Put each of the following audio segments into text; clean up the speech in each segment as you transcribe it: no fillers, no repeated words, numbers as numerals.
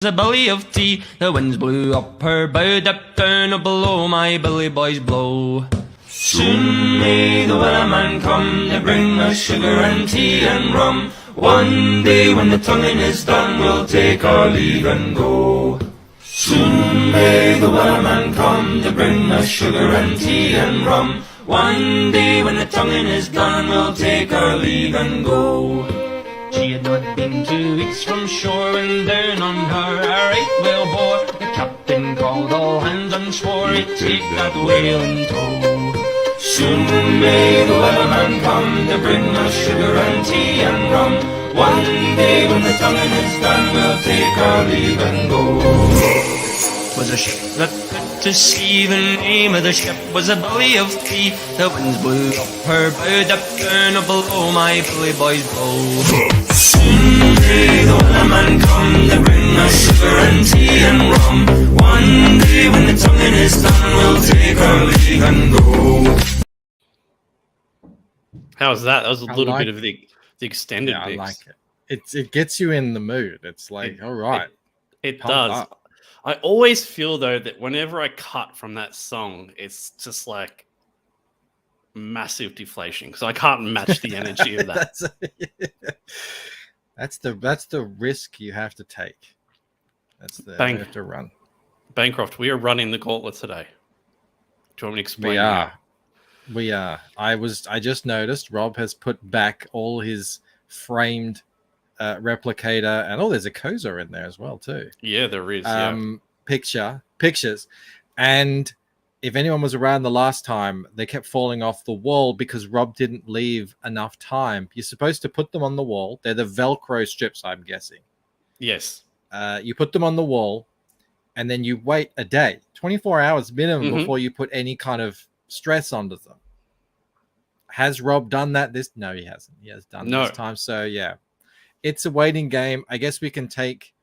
A belly of tea, the winds blew up her bow, dipped down below, my billy boys blow. Soon may the wellerman come to bring us sugar and tea and rum. One day when the tonguing is done, we'll take our leave and go. Soon may the wellerman come to bring us sugar and tea and rum. One day when the tonguing is done, we'll take our leave and go. She had not been 2 weeks from shore when down on her a right whale bore. The captain called all hands and swore he'd take that whale in tow. Soon may the wellerman come to bring us sugar and tea and rum. One day when the tonguing is done, we'll take our leave and go. Was a ship that put to sea, the name of the ship was a belly of tea. The winds blew up her bow, dipped down below, my bully boys blow. Soon may the wellerman come to bring us sugar and tea and rum. One day when the tonguing is done, we'll take our leave and go. How was that? That was a little bit of the extended mix. I like it. It gets you in the mood. It's like, all right. It does. Up. I always feel, though, that whenever I cut from that song, it's just like massive deflation because I can't match the energy of that. That's the risk you have to take. That's the you have to run. Bancroft, we are running the gauntlet today. Do you want me to explain? We are. I just noticed Rob has put back all his framed replicator, and there's a Koza in there as well too. Yeah, there is. Pictures, and if anyone was around the last time, they kept falling off the wall because Rob didn't leave enough time. You're supposed to put them on the wall. They're the Velcro strips, I'm guessing. Yes. You put them on the wall, and then you wait a day, 24 hours minimum, before you put any kind of stress onto them. Has Rob done that? No, he hasn't. He has done this time. So yeah. It's a waiting game. I guess we can take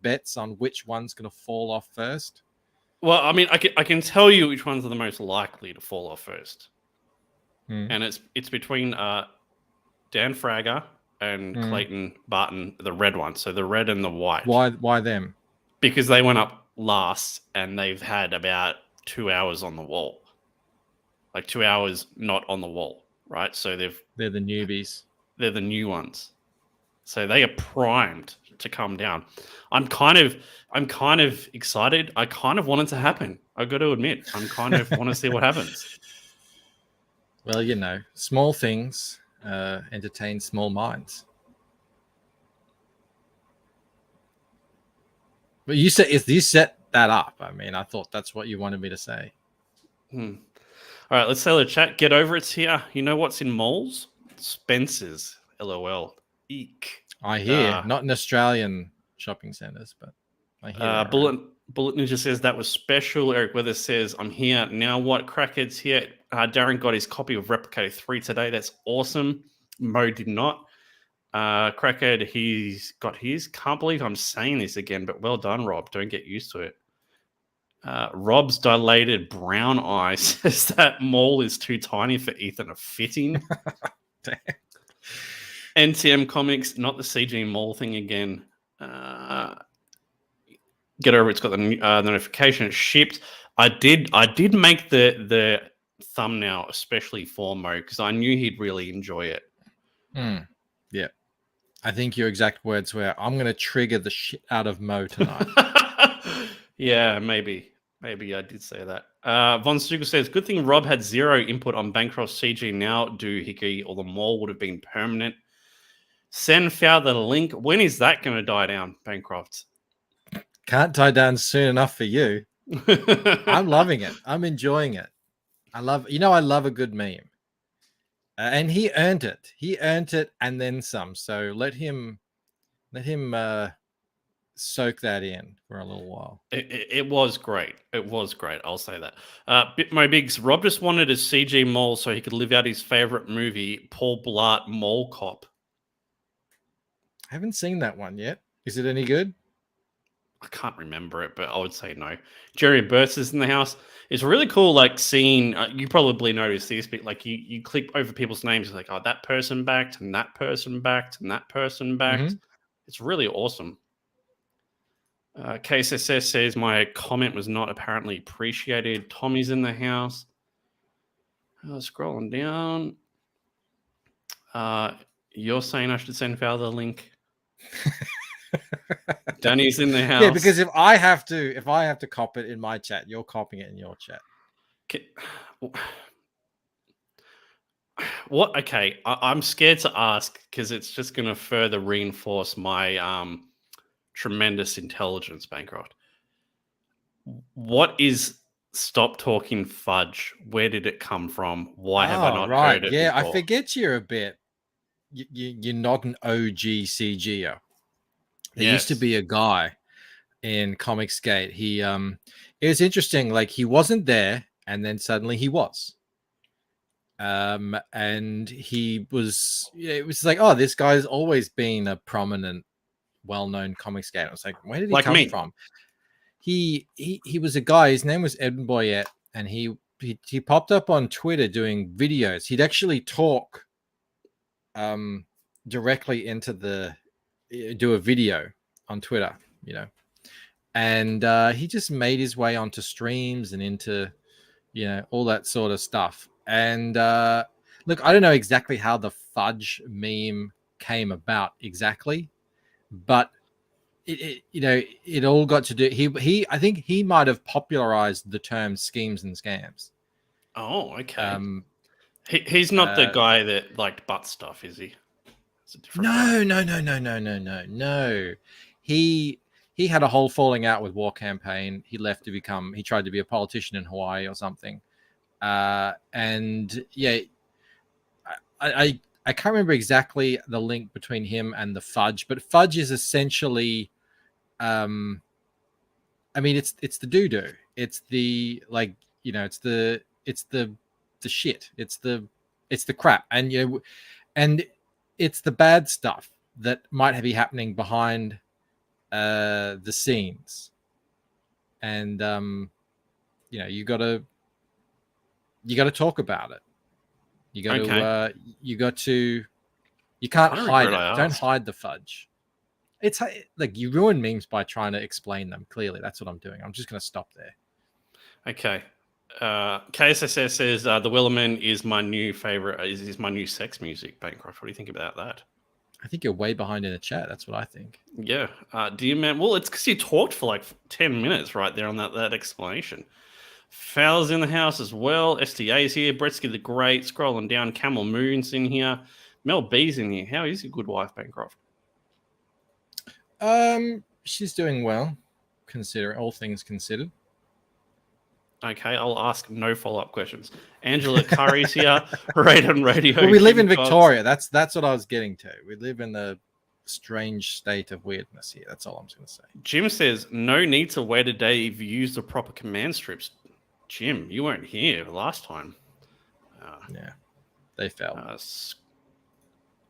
bets on which one's going to fall off first. Well, I mean, I can tell you which ones are the most likely to fall off first, and it's between Dan Frager and Clayton Barton, the red one. So the red and the white. Why them? Because they went up last, and they've had about 2 hours on the wall, like 2 hours not on the wall, right? So they're the newbies. They're the new ones. So they are primed to come down. I'm kind of excited. I kind of want it to happen. I got to admit, I'm kind of want to see what happens. Well, small things entertain small minds. But you set that up. I mean, I thought that's what you wanted me to say. All right, let's tell the chat. Get over it's here. You know what's in malls? Spencer's. LOL. Eek. I hear, not in Australian shopping centers, but I hear. Bullet Ninja says that was special. Eric Weather says, I'm here. Now what? Crackhead's here. Darren got his copy of Replicator 3 today. That's awesome. Mo did not. Crackhead, he's got his. Can't believe I'm saying this again, but well done, Rob. Don't get used to it. Rob's dilated brown eye says that mall is too tiny for Ethan to fit in. Damn. NTM Comics, not the CG Mall thing again. Get over it's got the notification. It's shipped. I did make the thumbnail especially for Mo because I knew he'd really enjoy it. Yeah. I think your exact words were, I'm going to trigger the shit out of Mo tonight. Yeah, maybe I did say that. Von Stugal says, good thing Rob had zero input on Bancroft's CG now, do Hickey, or the mall would have been permanent. Send found the link. When is that going to die down, Bancroft? Can't die down soon enough for you. I'm loving it. I'm enjoying it. I love a good meme. And he earned it. He earned it and then some. So let him soak that in for a little while. It was great. It was great. I'll say that. Bitmo Biggs, Rob just wanted a CG mall so he could live out his favorite movie, Paul Blart Mall Cop. I haven't seen that one yet. Is it any good? I can't remember it, but I would say no. Jerry Burst is in the house. It's really cool, like seeing. You probably noticed this, but like you click over people's names, like, oh, that person backed, and that person backed, and that person backed. It's really awesome. KSSS says my comment was not apparently appreciated. Tommy's in the house. Scrolling down. You're saying I should send Val the link. Danny's in the house. Yeah, because if I have to cop it in my chat, you're copying it in your chat. What? Okay, I'm scared to ask because it's just going to further reinforce my tremendous intelligence, Bancroft. What is Stop Talking Fudge? Where did it come from? Why have I not heard it before? I forget you're a bit. You're not an OG CGer. There used to be a guy in ComicsGate. He it was interesting. Like he wasn't there, and then suddenly he was. And he was. It was like, oh, this guy's always been a prominent, well-known ComicsGate. I was like, where did he come from? He was a guy. His name was Ed Boyette, and he popped up on Twitter doing videos. He'd actually talk directly into do a video on Twitter, and he just made his way onto streams and into all that sort of stuff. And look, I don't know exactly how the fudge meme came about exactly, but it all got to do. I think he might have popularized the term schemes and scams. Oh, okay. He's not the guy that liked butt stuff, is he? No. He had a whole falling out with War Campaign. He left he tried to be a politician in Hawaii or something. And yeah, I can't remember exactly the link between him and the fudge, but fudge is essentially, I mean, it's the doo-doo. It's the, like, it's the shit. It's the crap. And, and it's the bad stuff that might be happening behind the scenes. And, you got to talk about it. You can't hide it. Don't hide the fudge. It's like you ruin memes by trying to explain them clearly. That's what I'm doing. I'm just going to stop there. Okay. KSSS says the Willerman is my new favorite. Is my new sex music. Bancroft, what do you think about that? I think you're way behind in the chat. That's what I think. Yeah. Dear man. Well, it's because you talked for like 10 minutes right there on that explanation. Fowler's in the house as well. STA's here. Bretsky the Great. Scrolling down. Camel Moon's in here. Mel B's in here. How is your good wife, Bancroft? She's doing well, considering all things considered. Okay, I'll ask no follow-up questions. Angela Curry's here. Right on radio. Well, we live in Victoria. That's what I was getting to. We live in a strange state of weirdness here. That's all I'm going to say. Jim says, no need to wait a day if you use the proper command strips. Jim, you weren't here last time. Yeah, they fell.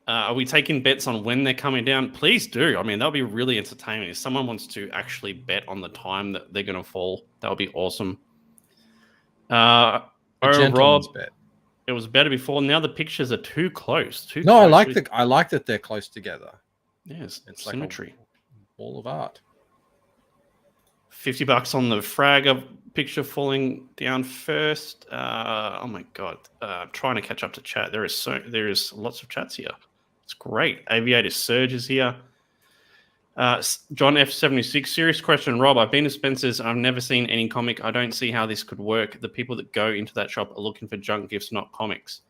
Are we taking bets on when they're coming down? Please do. I mean, that'll be really entertaining. If someone wants to actually bet on the time that they're going to fall, that would be awesome. Rob, bet. It was better before. Now the pictures are too close. I like that they're close together. Yes, it's symmetry. Like a wall of art. $50 on the Fragger picture falling down first. Oh my god! I'm trying to catch up to chat. There is lots of chats here. It's great. Aviator Surge is here. John F76, serious question, Rob. I've been to Spencer's. I've never seen any comic. I don't see how this could work. The people that go into that shop are looking for junk gifts, not comics.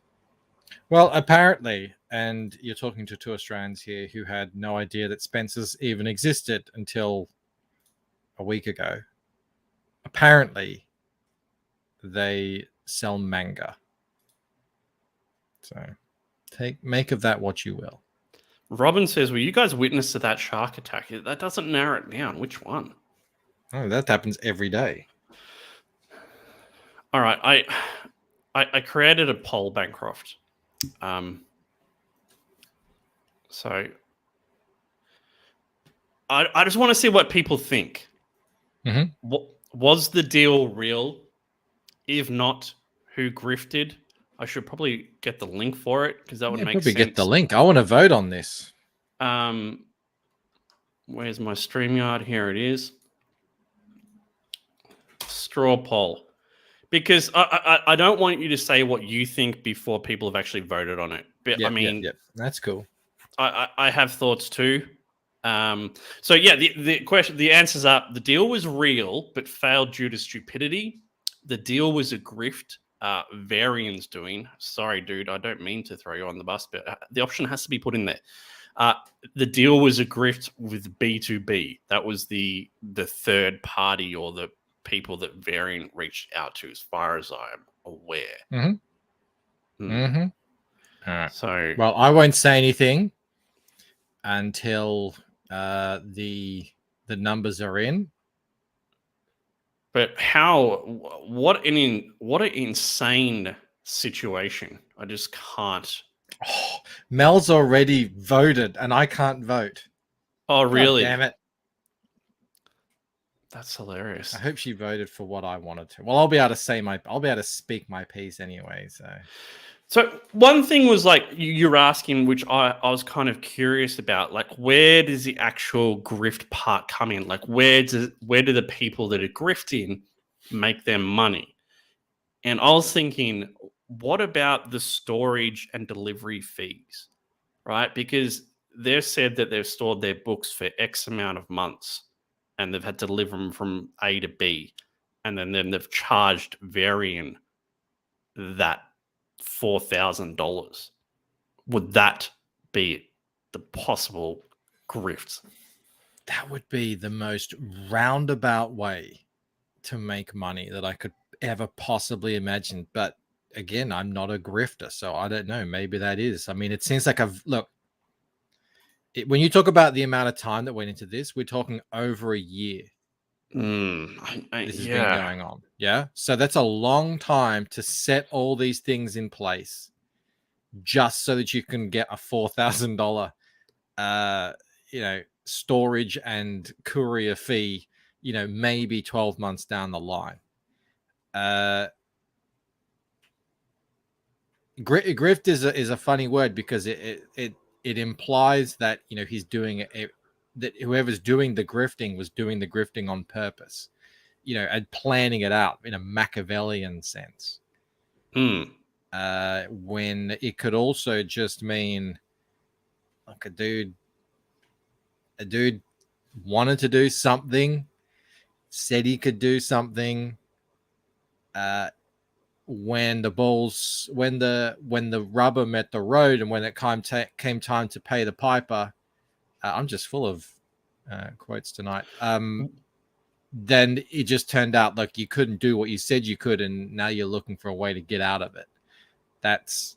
Well, apparently, and you're talking to two Australians here who had no idea that Spencer's even existed until a week ago. Apparently, they sell manga. So, make of that what you will. Robin says, were you guys witness to that shark attack? That doesn't narrow it down. Which one? Oh, that happens every day. All right. I created a poll, Bancroft. So I just want to see what people think. Mm-hmm. Was the deal real? If not, who grifted? I should probably get the link for it because that would make sense. Get the link. I want to vote on this. Where's my StreamYard? Here it is. straw poll, because I don't want you to say what you think before people have actually voted on it. But I mean, yeah, that's cool. I have thoughts too. So yeah, the answers are: the deal was real but failed due to stupidity. The deal was a grift. Varian's doing. Sorry, dude, I don't mean to throw you on the bus, but the option has to be put in there. The deal was a grift with B2B. That was the third party or the people that Varian reached out to, as far as I'm aware. Mm-hmm. Hmm. All right. So, well, I won't say anything until the numbers are in. but how? What an insane situation! I just can't. Oh, Mel's already voted, and I can't vote. Oh, really? God damn it! That's hilarious. I hope she voted for what I wanted to. Well, I'll be able to speak my piece anyway. So one thing was like you're asking, which I was kind of curious about, like where does the actual grift part come in? Like where do the people that are grifting make their money? And I was thinking, what about the storage and delivery fees, right? Because they've said that they've stored their books for X amount of months and they've had to deliver them from A to B. And then they've charged Varian that $4,000. Would that be the possible grift? That would be the most roundabout way to make money that I could ever possibly imagine. But again, I'm not a grifter, so I don't know. Maybe that is. I mean, it seems like when you talk about the amount of time that went into this, we're talking over a year. This has been going on. Yeah. So that's a long time to set all these things in place just so that you can get a $4,000, storage and courier fee, maybe 12 months down the line. Grift is a funny word because it implies that he's doing it, that whoever's doing the grifting was doing the grifting on purpose, and planning it out in a Machiavellian sense. When it could also just mean like a dude wanted to do something, said he could do something. When the rubber met the road, and when it came time to pay the piper, I'm just full of quotes tonight. Then it just turned out like you couldn't do what you said you could, and now you're looking for a way to get out of it. That's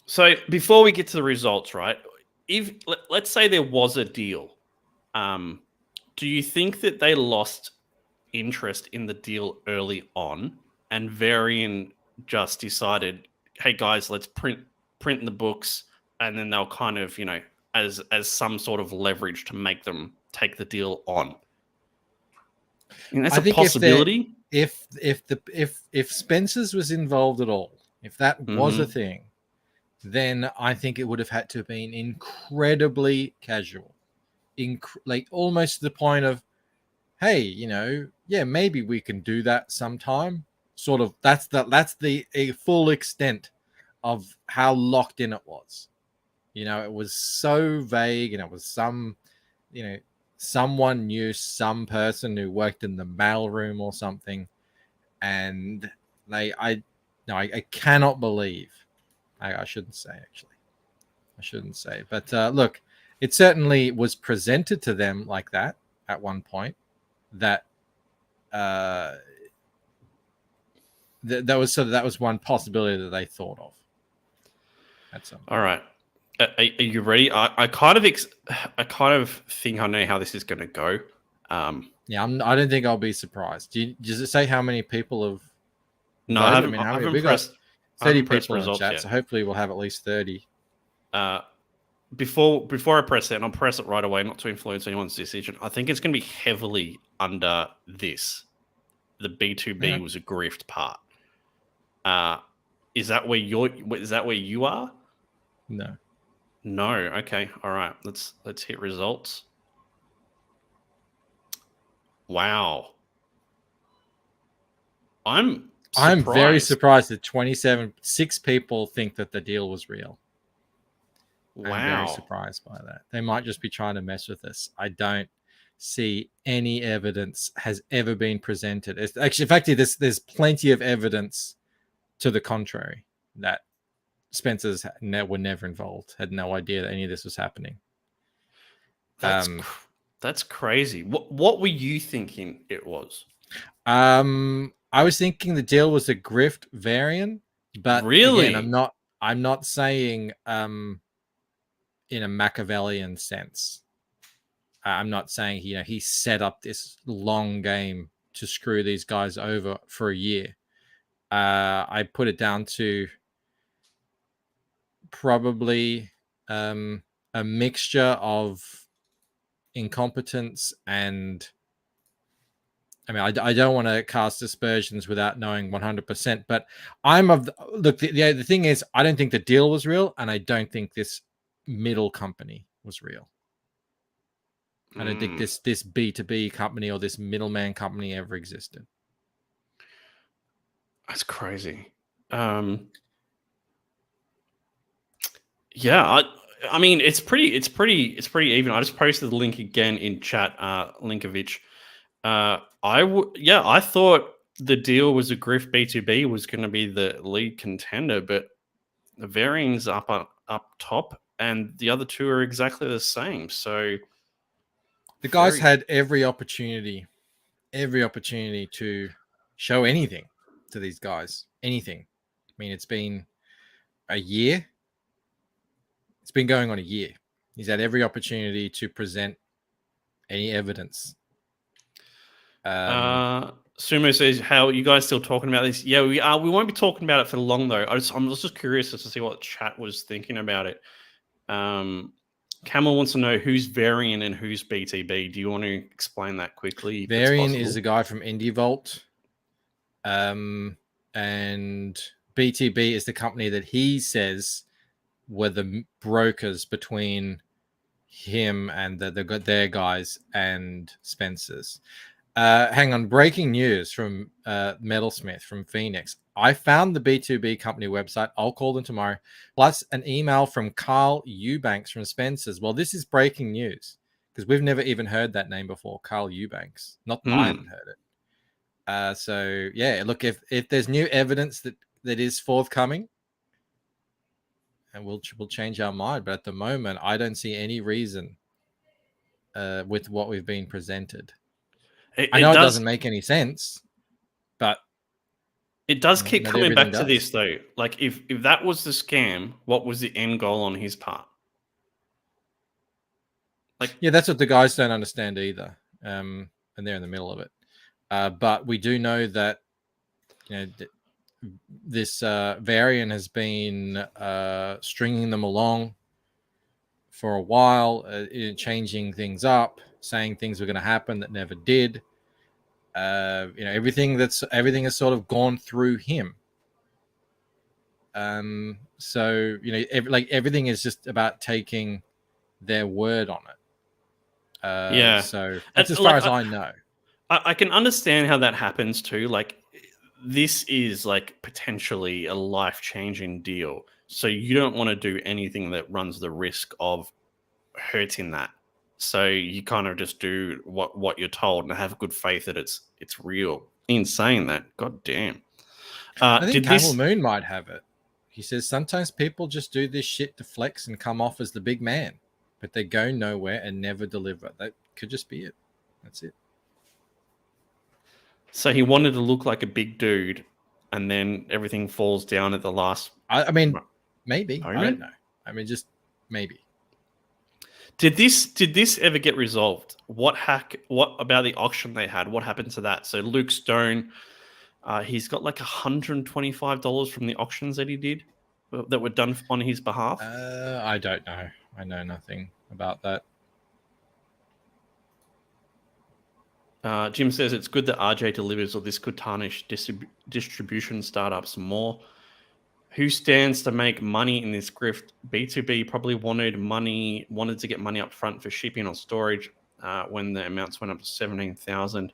so before we get to the results, right? If let's say there was a deal, do you think that they lost interest in the deal early on, and Varian just decided, hey guys, let's print the books, and then they'll kind of, as some sort of leverage to make them take the deal on? That's a possibility. If Spencer's was involved at all, if that was a thing, then I think it would have had to have been incredibly casual, like almost to the point of, hey, maybe we can do that sometime. Sort of. That's the full extent of how locked in it was. It was so vague, and it was someone knew some person who worked in the mailroom or something, and I cannot believe. I shouldn't say, actually. I shouldn't say. But look, it certainly was presented to them like that at one point. That that was one possibility that they thought of. All right. Are you ready? I kind of think I know how this is going to go. Yeah, I don't think I'll be surprised. Does it say how many people have? No, I haven't. How many? I We got 30 people in chat, yet. so hopefully we'll have at least 30. Before I press it, and I'll press it right away, not to influence anyone's decision. I think it's going to be heavily under this. The B2B was a grift part. Is that where you are? No. Okay. All right. Let's hit results. Wow. I'm very surprised. surprised that 6 people think that the deal was real. I'm very Wow. surprised by that. They might just be trying to mess with us. I don't see any evidence has ever been presented. Actually, in fact, there's plenty of evidence to the contrary that Spencer's were never involved, had no idea that any of this was happening. That's crazy. What were you thinking it was? I was thinking the deal was a grift Varian, but Really? again, I'm not saying in a Machiavellian sense. I'm not saying he set up this long game to screw these guys over for a year. I put it down to probably a mixture of incompetence and I mean, I don't want to cast aspersions without knowing 100%, but I'm of look. The thing is, I don't think the deal was real, and I don't think this middle company was real. I don't think this B2B company or this middleman company ever existed. That's crazy. Yeah, I mean, it's pretty even. I just posted the link again in chat, Linkovich. I thought the deal was a grift B2B was going to be the lead contender, but the Varian's up top, and the other two are exactly the same. So the guys had every opportunity to show anything to these guys. Anything. I mean, it's been a year. It's been going on a year. He's had every opportunity to present any evidence. Sumo says, "How are you guys still talking about this?" Yeah, we are. We won't be talking about it for long though. I'm just curious as to see what chat was thinking about it. Camel wants to know who's Varian and who's BTB. Do you want to explain that quickly? Varian is a guy from Indie Vault, and BTB is the company that he says were the brokers between him and their guys and Spencer's. Hang on, breaking news from Metalsmith from Phoenix. I found the B2B company website. I'll call them tomorrow. Plus an email from Carl Eubanks from Spencer's. Well, this is breaking news because we've never even heard that name before. Carl Eubanks. Not that I haven't heard it. So yeah, look, if there's new evidence that is forthcoming, and we'll change our mind. But at the moment, I don't see any reason with what we've been presented. I know it doesn't make any sense, but it does keep coming back to this though. Like if that was the scam, what was the end goal on his part? Like, yeah, that's what the guys don't understand either, and they're in the middle of it. But we do know that this Varian has been stringing them along for a while, changing things up, saying things were going to happen that never did. Everything has sort of gone through him. So everything is just about taking their word on it. yeah. So that's as far as I know. I can understand how that happens too. Like this is like potentially a life-changing deal. So you don't want to do anything that runs the risk of hurting that. So you kind of just do what you're told and have good faith that it's real. In saying that, god damn. I think Camel Moon might have it. He says sometimes people just do this shit to flex and come off as the big man, but they go nowhere and never deliver. That could just be it. That's it. So he wanted to look like a big dude, and then everything falls down at the last. I mean, maybe. I don't know. I mean, just maybe. Did this ever get resolved? What about the auction they had? What happened to that? So Luke Stone, he's got like $125 from the auctions that he did that were done on his behalf. I don't know. I know nothing about that. Jim says it's good that RJ delivers, or this could tarnish distribution startups more. Who stands to make money in this grift? B2B probably wanted to get money up front for shipping or storage when the amounts went up to 17,000.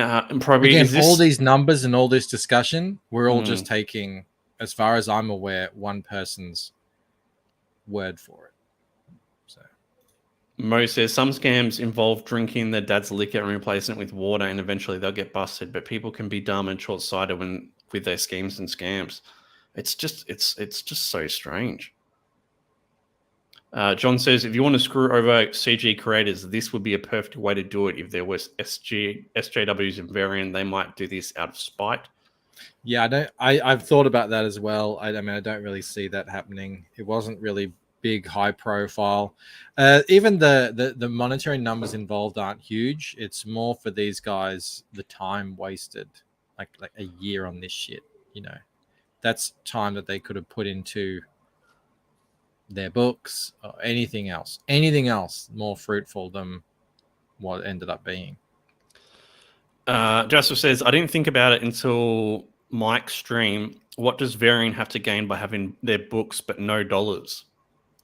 And probably Again, is this all these numbers and all this discussion, we're all Hmm. just taking, as far as I'm aware, one person's word for it. So Mo says some scams involve drinking their dad's liquor and replacing it with water, and eventually they'll get busted. But people can be dumb and short-sighted with their schemes and scams. It's just so strange. John says, if you want to screw over CG creators, this would be a perfect way to do it. If there was SJWs and Varian, they might do this out of spite. yeah, I've thought about that as well. I mean, I don't really see that happening. It wasn't really big, high profile. Even the monetary numbers involved aren't huge. It's more for these guys the time wasted, like a year on this shit. You know, that's time that they could have put into their books or anything else more fruitful than what it ended up being. Joseph says, I didn't think about it until Mike's stream. What does Varian have to gain by having their books but no dollars?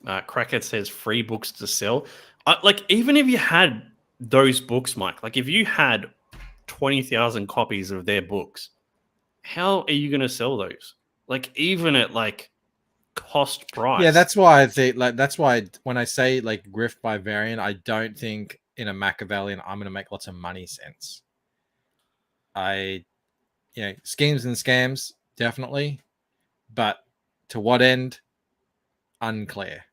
Crackhead says free books to sell. Like, even if you had those books, Mike, like if you had 20,000 copies of their books, how are you going to sell those? Like, even at like cost price. Yeah, that's why I think that's why when I say like grift by Varian, I don't think in a Machiavellian I'm going to make lots of money sense. Schemes and scams definitely, but to what end? Unclear.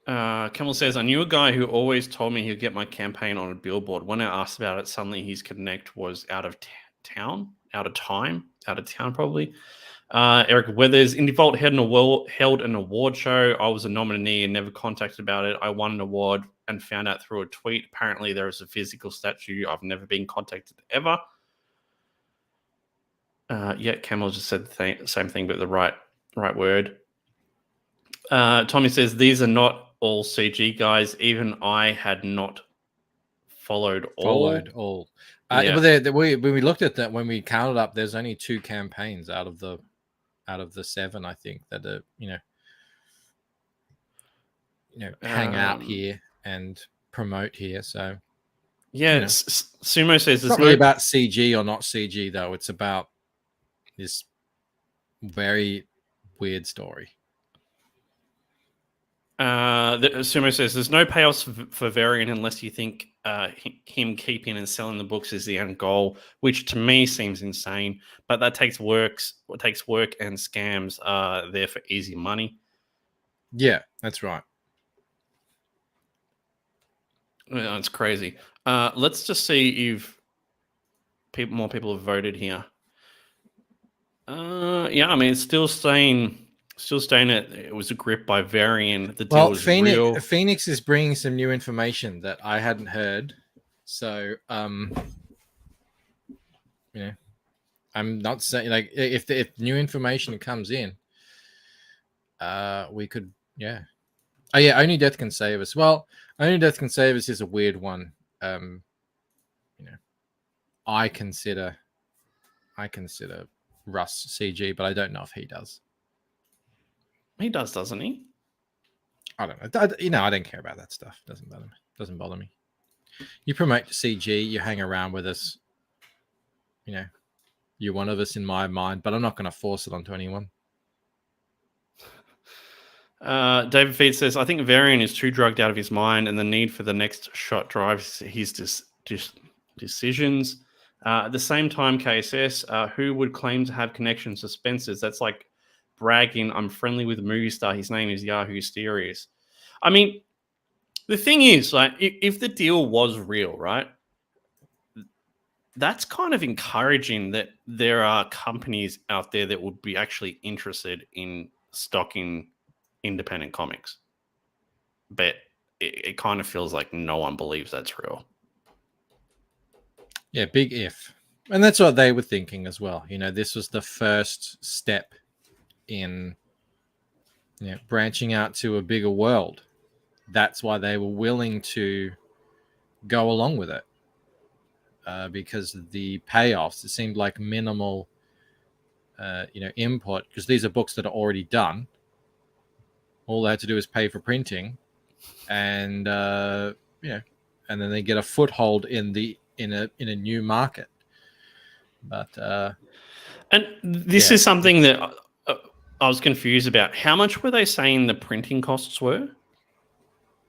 Camel says, I knew a guy who always told me he'd get my campaign on a billboard. When I asked about it, suddenly his connect was out of town probably. Eric Weathers, in default, held an award show. I was a nominee and never contacted about it. I won an award and found out through a tweet. Apparently, there is a physical statue. I've never been contacted ever. Camel just said the same thing, but the right word. Tommy says, these are not all CG guys. Even I had not followed all. But when we looked at that, when we counted up, there's only 2 campaigns out of the 7, I think, that are hang out here and promote here. So Sumo says it's not really about CG or not CG though. It's about this very weird story. Sumo says there's no payoffs for Varian unless you think him keeping and selling the books is the end goal, which to me seems insane. But that takes work, and scams are there for easy money. Yeah, that's right. It's crazy. Let's just see if more people have voted here. I mean, it's still staying that it was a grip by Varian. The deal was real. Phoenix is bringing some new information that I hadn't heard. So, I'm not saying like if new information comes in, we could, Only Death Can Save Us. Well, Only Death Can Save Us is a weird one. I consider Russ CG, but I don't know if he does. He does, doesn't he? I don't know. I don't care about that stuff. Doesn't bother me. You promote CG, you hang around with us. You're one of us in my mind, but I'm not going to force it onto anyone. David Feed says, I think Varian is too drugged out of his mind, and the need for the next shot drives his decisions. At the same time, KSS, who would claim to have connections to Spencer's? That's like bragging, I'm friendly with a movie star. His name is Yahoo Steries. I mean, the thing is, like, if the deal was real, right? That's kind of encouraging that there are companies out there that would be actually interested in stocking independent comics. But it kind of feels like no one believes that's real. Yeah, big if. And that's what they were thinking as well. This was the first step in branching out to a bigger world. That's why they were willing to go along with it, because the payoffs, it seemed like minimal input, because these are books that are already done. All they had to do is pay for printing, and and then they get a foothold in a new market. But and this is something that I was confused about. How much were they saying the printing costs were?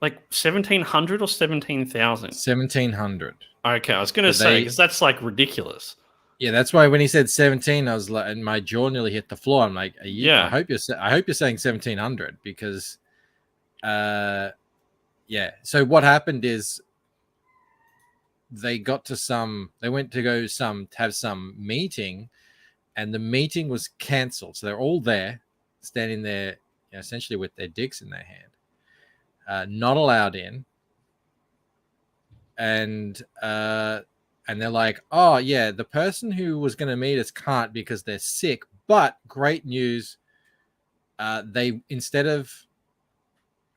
Like 1,700 or 17,000? 1,700. Okay, I was going to say, because that's like ridiculous. Yeah, that's why when he said 17, I was like, and my jaw nearly hit the floor. I'm like, Yeah. I hope you're saying 1,700 because, yeah. So what happened is they went to have some meeting, and the meeting was cancelled. So they're all there, standing there, essentially with their dicks in their hand, not allowed in, and they're like, oh yeah, the person who was going to meet us can't because they're sick. But great news, they, instead of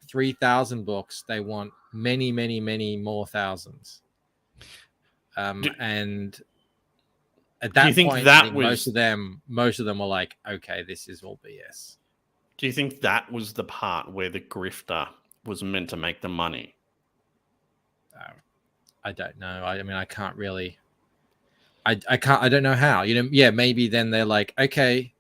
3,000 books, they want many, many, many more thousands. And at that point, I think most of them were like, okay, this is all BS. Do you think that was the part where the grifter was meant to make the money? I don't know. I mean, I can't really. I don't know how. Yeah, maybe then they're like, okay,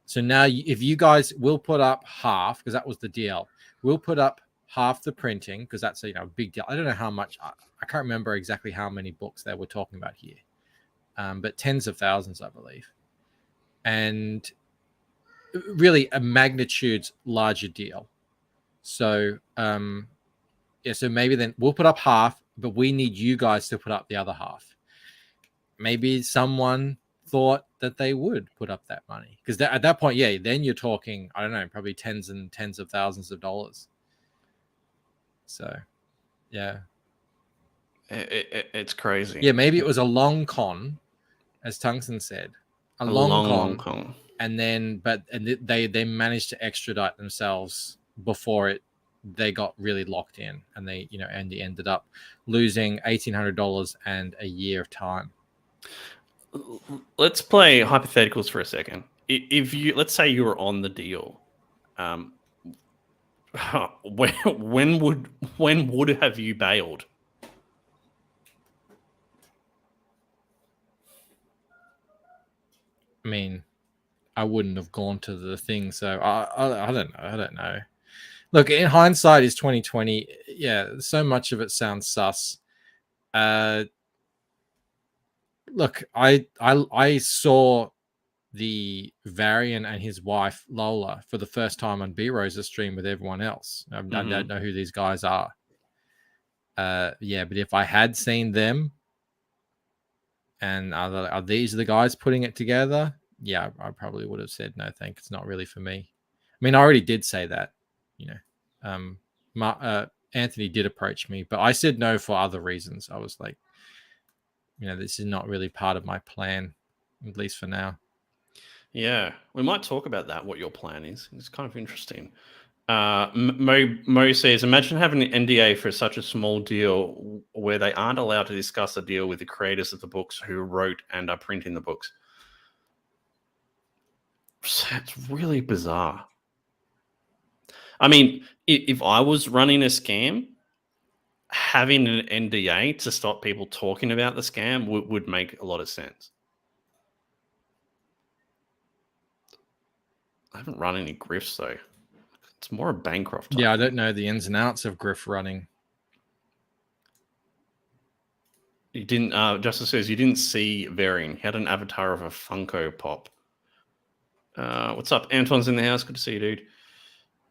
so now if you guys will put up half, because that was the deal, we'll put up half the printing because that's a big deal. I don't know how much. I can't remember exactly how many books they were talking about here, but tens of thousands, I believe, and really a magnitude's larger deal. So yeah, so maybe then we'll put up half, but we need you guys to put up the other half. Maybe someone thought that they would put up that money because at that point, yeah, then you're talking, I don't know, probably tens and tens of thousands of dollars. So, yeah, it's crazy. Yeah, maybe it was a long con, as Tungsten said, a long con, and then they managed to extradite themselves before they got really locked in, and they ended up losing $1,800 and a year of time. Let's play hypotheticals for a second. If let's say you were on the deal, when would have you bailed? I mean, I wouldn't have gone to the thing, so I don't know. Look, in hindsight, is 2020. Yeah, so much of it sounds sus. Look, I saw the Varian and his wife Lola for the first time on B Rose's stream with everyone else. I don't know who these guys are. Yeah, but if I had seen them, and are these the guys putting it together? Yeah, I probably would have said no, thanks. It's not really for me. I mean, I already did say that. Anthony did approach me, but I said no for other reasons. I was like, this is not really part of my plan, at least for now. Yeah, we might talk about that, what your plan is. It's kind of interesting. Mo says, imagine having an NDA for such a small deal where they aren't allowed to discuss a deal with the creators of the books who wrote and are printing the books. That's really bizarre. I mean, if I was running a scam, having an NDA to stop people talking about the scam would make a lot of sense. I haven't run any grifts though. It's more a Bancroft type. Yeah, I don't know the ins and outs of grift running. You didn't. Justice says you didn't see Varian. He had an avatar of a Funko Pop. What's up? Anton's in the house. Good to see you, dude.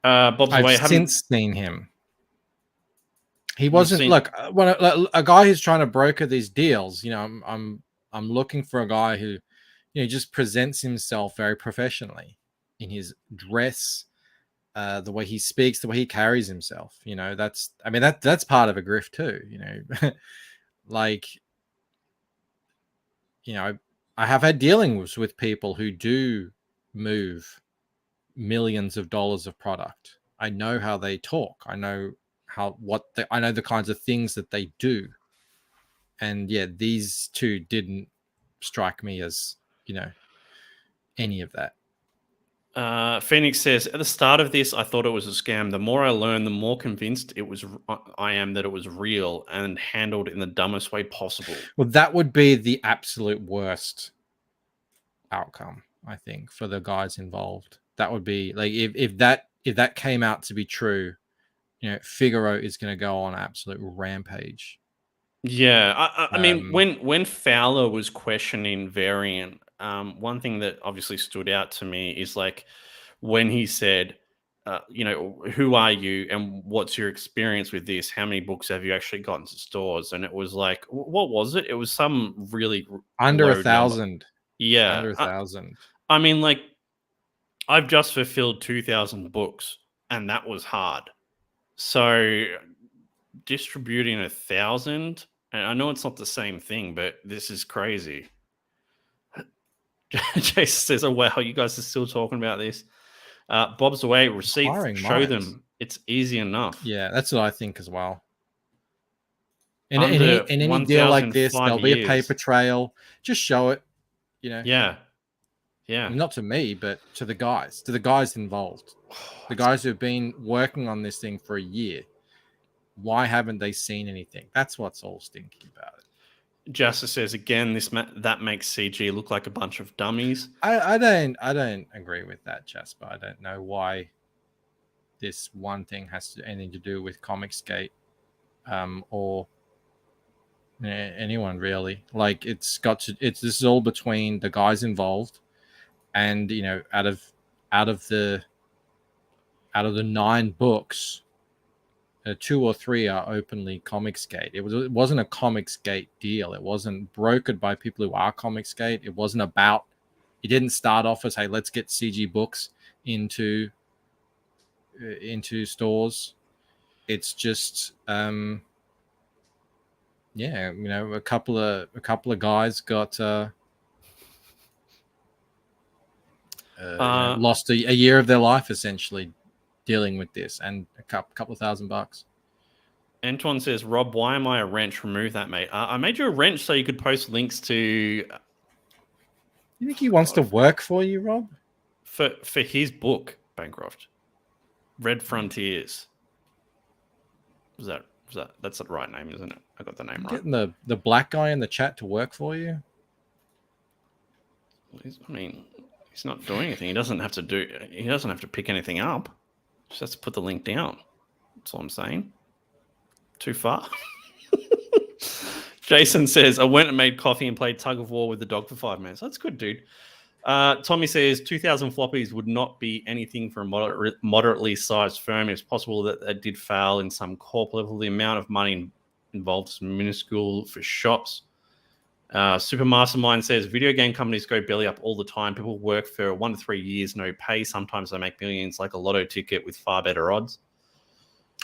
Bob's away. I've since seen him. He wasn't when a guy who's trying to broker these deals. I'm looking for a guy who, just presents himself very professionally in his dress, the way he speaks, the way he carries himself. That's part of a grift too. I have had dealings with people who do move millions of dollars of product. I know how they talk. I know I know the kinds of things that they do. And yeah, these two didn't strike me as, any of that. Phoenix says, at the start of this, I thought it was a scam. The more I learn, the more convinced I am that it was real and handled in the dumbest way possible. Well, that would be the absolute worst outcome, I think, for the guys involved. That would be like if that came out to be true, Figaro is going to go on an absolute rampage. Yeah, I mean, when Fowler was questioning Varian, one thing that obviously stood out to me is like when he said, who are you and what's your experience with this? How many books have you actually gotten to stores? And it was like, what was it? It was some really under low 1,000. number. Yeah, under 1,000. I mean, like, I've just fulfilled 2,000 books, and that was hard. So distributing 1,000, and I know it's not the same thing, but this is crazy. Jason says, "Oh wow, you guys are still talking about this." Bob's away. Receipts, show them. It's easy enough. Yeah, that's what I think as well. In Under any deal like this, 1,005 there'll be a years. paper trail. Just show it. Yeah. Not to me, but to the guys involved, the guys who've been working on this thing for a year. Why haven't they seen anything? That's what's all stinky about it. Justice says again, that makes CG look like a bunch of dummies. I don't agree with that, Jasper. I don't know why this one thing has anything to do with ComicsGate, or anyone really. Like this is all between the guys involved, and out of the 9 books, 2 or 3 are openly ComicsGate. It wasn't a ComicsGate deal. It wasn't brokered by people who are ComicsGate. It wasn't about. It didn't start off as, hey, let's get CG books into stores. It's just a couple of guys got lost a year of their life essentially dealing with this, and a couple of $1,000. Antoine says, Rob, why am I a wrench? Remove that, mate. I made you a wrench so you could post links to. You think he wants to work for you, Rob? For his book, Bancroft, Red Frontiers. That's the right name, isn't it? I got the name right. Getting the black guy in the chat to work for you. I mean, he's not doing anything. He doesn't have to pick anything up. Just has to put the link down. That's all I'm saying. Too far. Jason says, I went and made coffee and played tug of war with the dog for 5 minutes. That's good, dude. Tommy says 2,000 floppies would not be anything for a moderately sized firm. It's possible that they did fail in some corp level. The amount of money involved is minuscule for shops. Super Mastermind says video game companies go belly up all the time. People work for 1 to 3 years, no pay. Sometimes they make millions, like a lotto ticket with far better odds.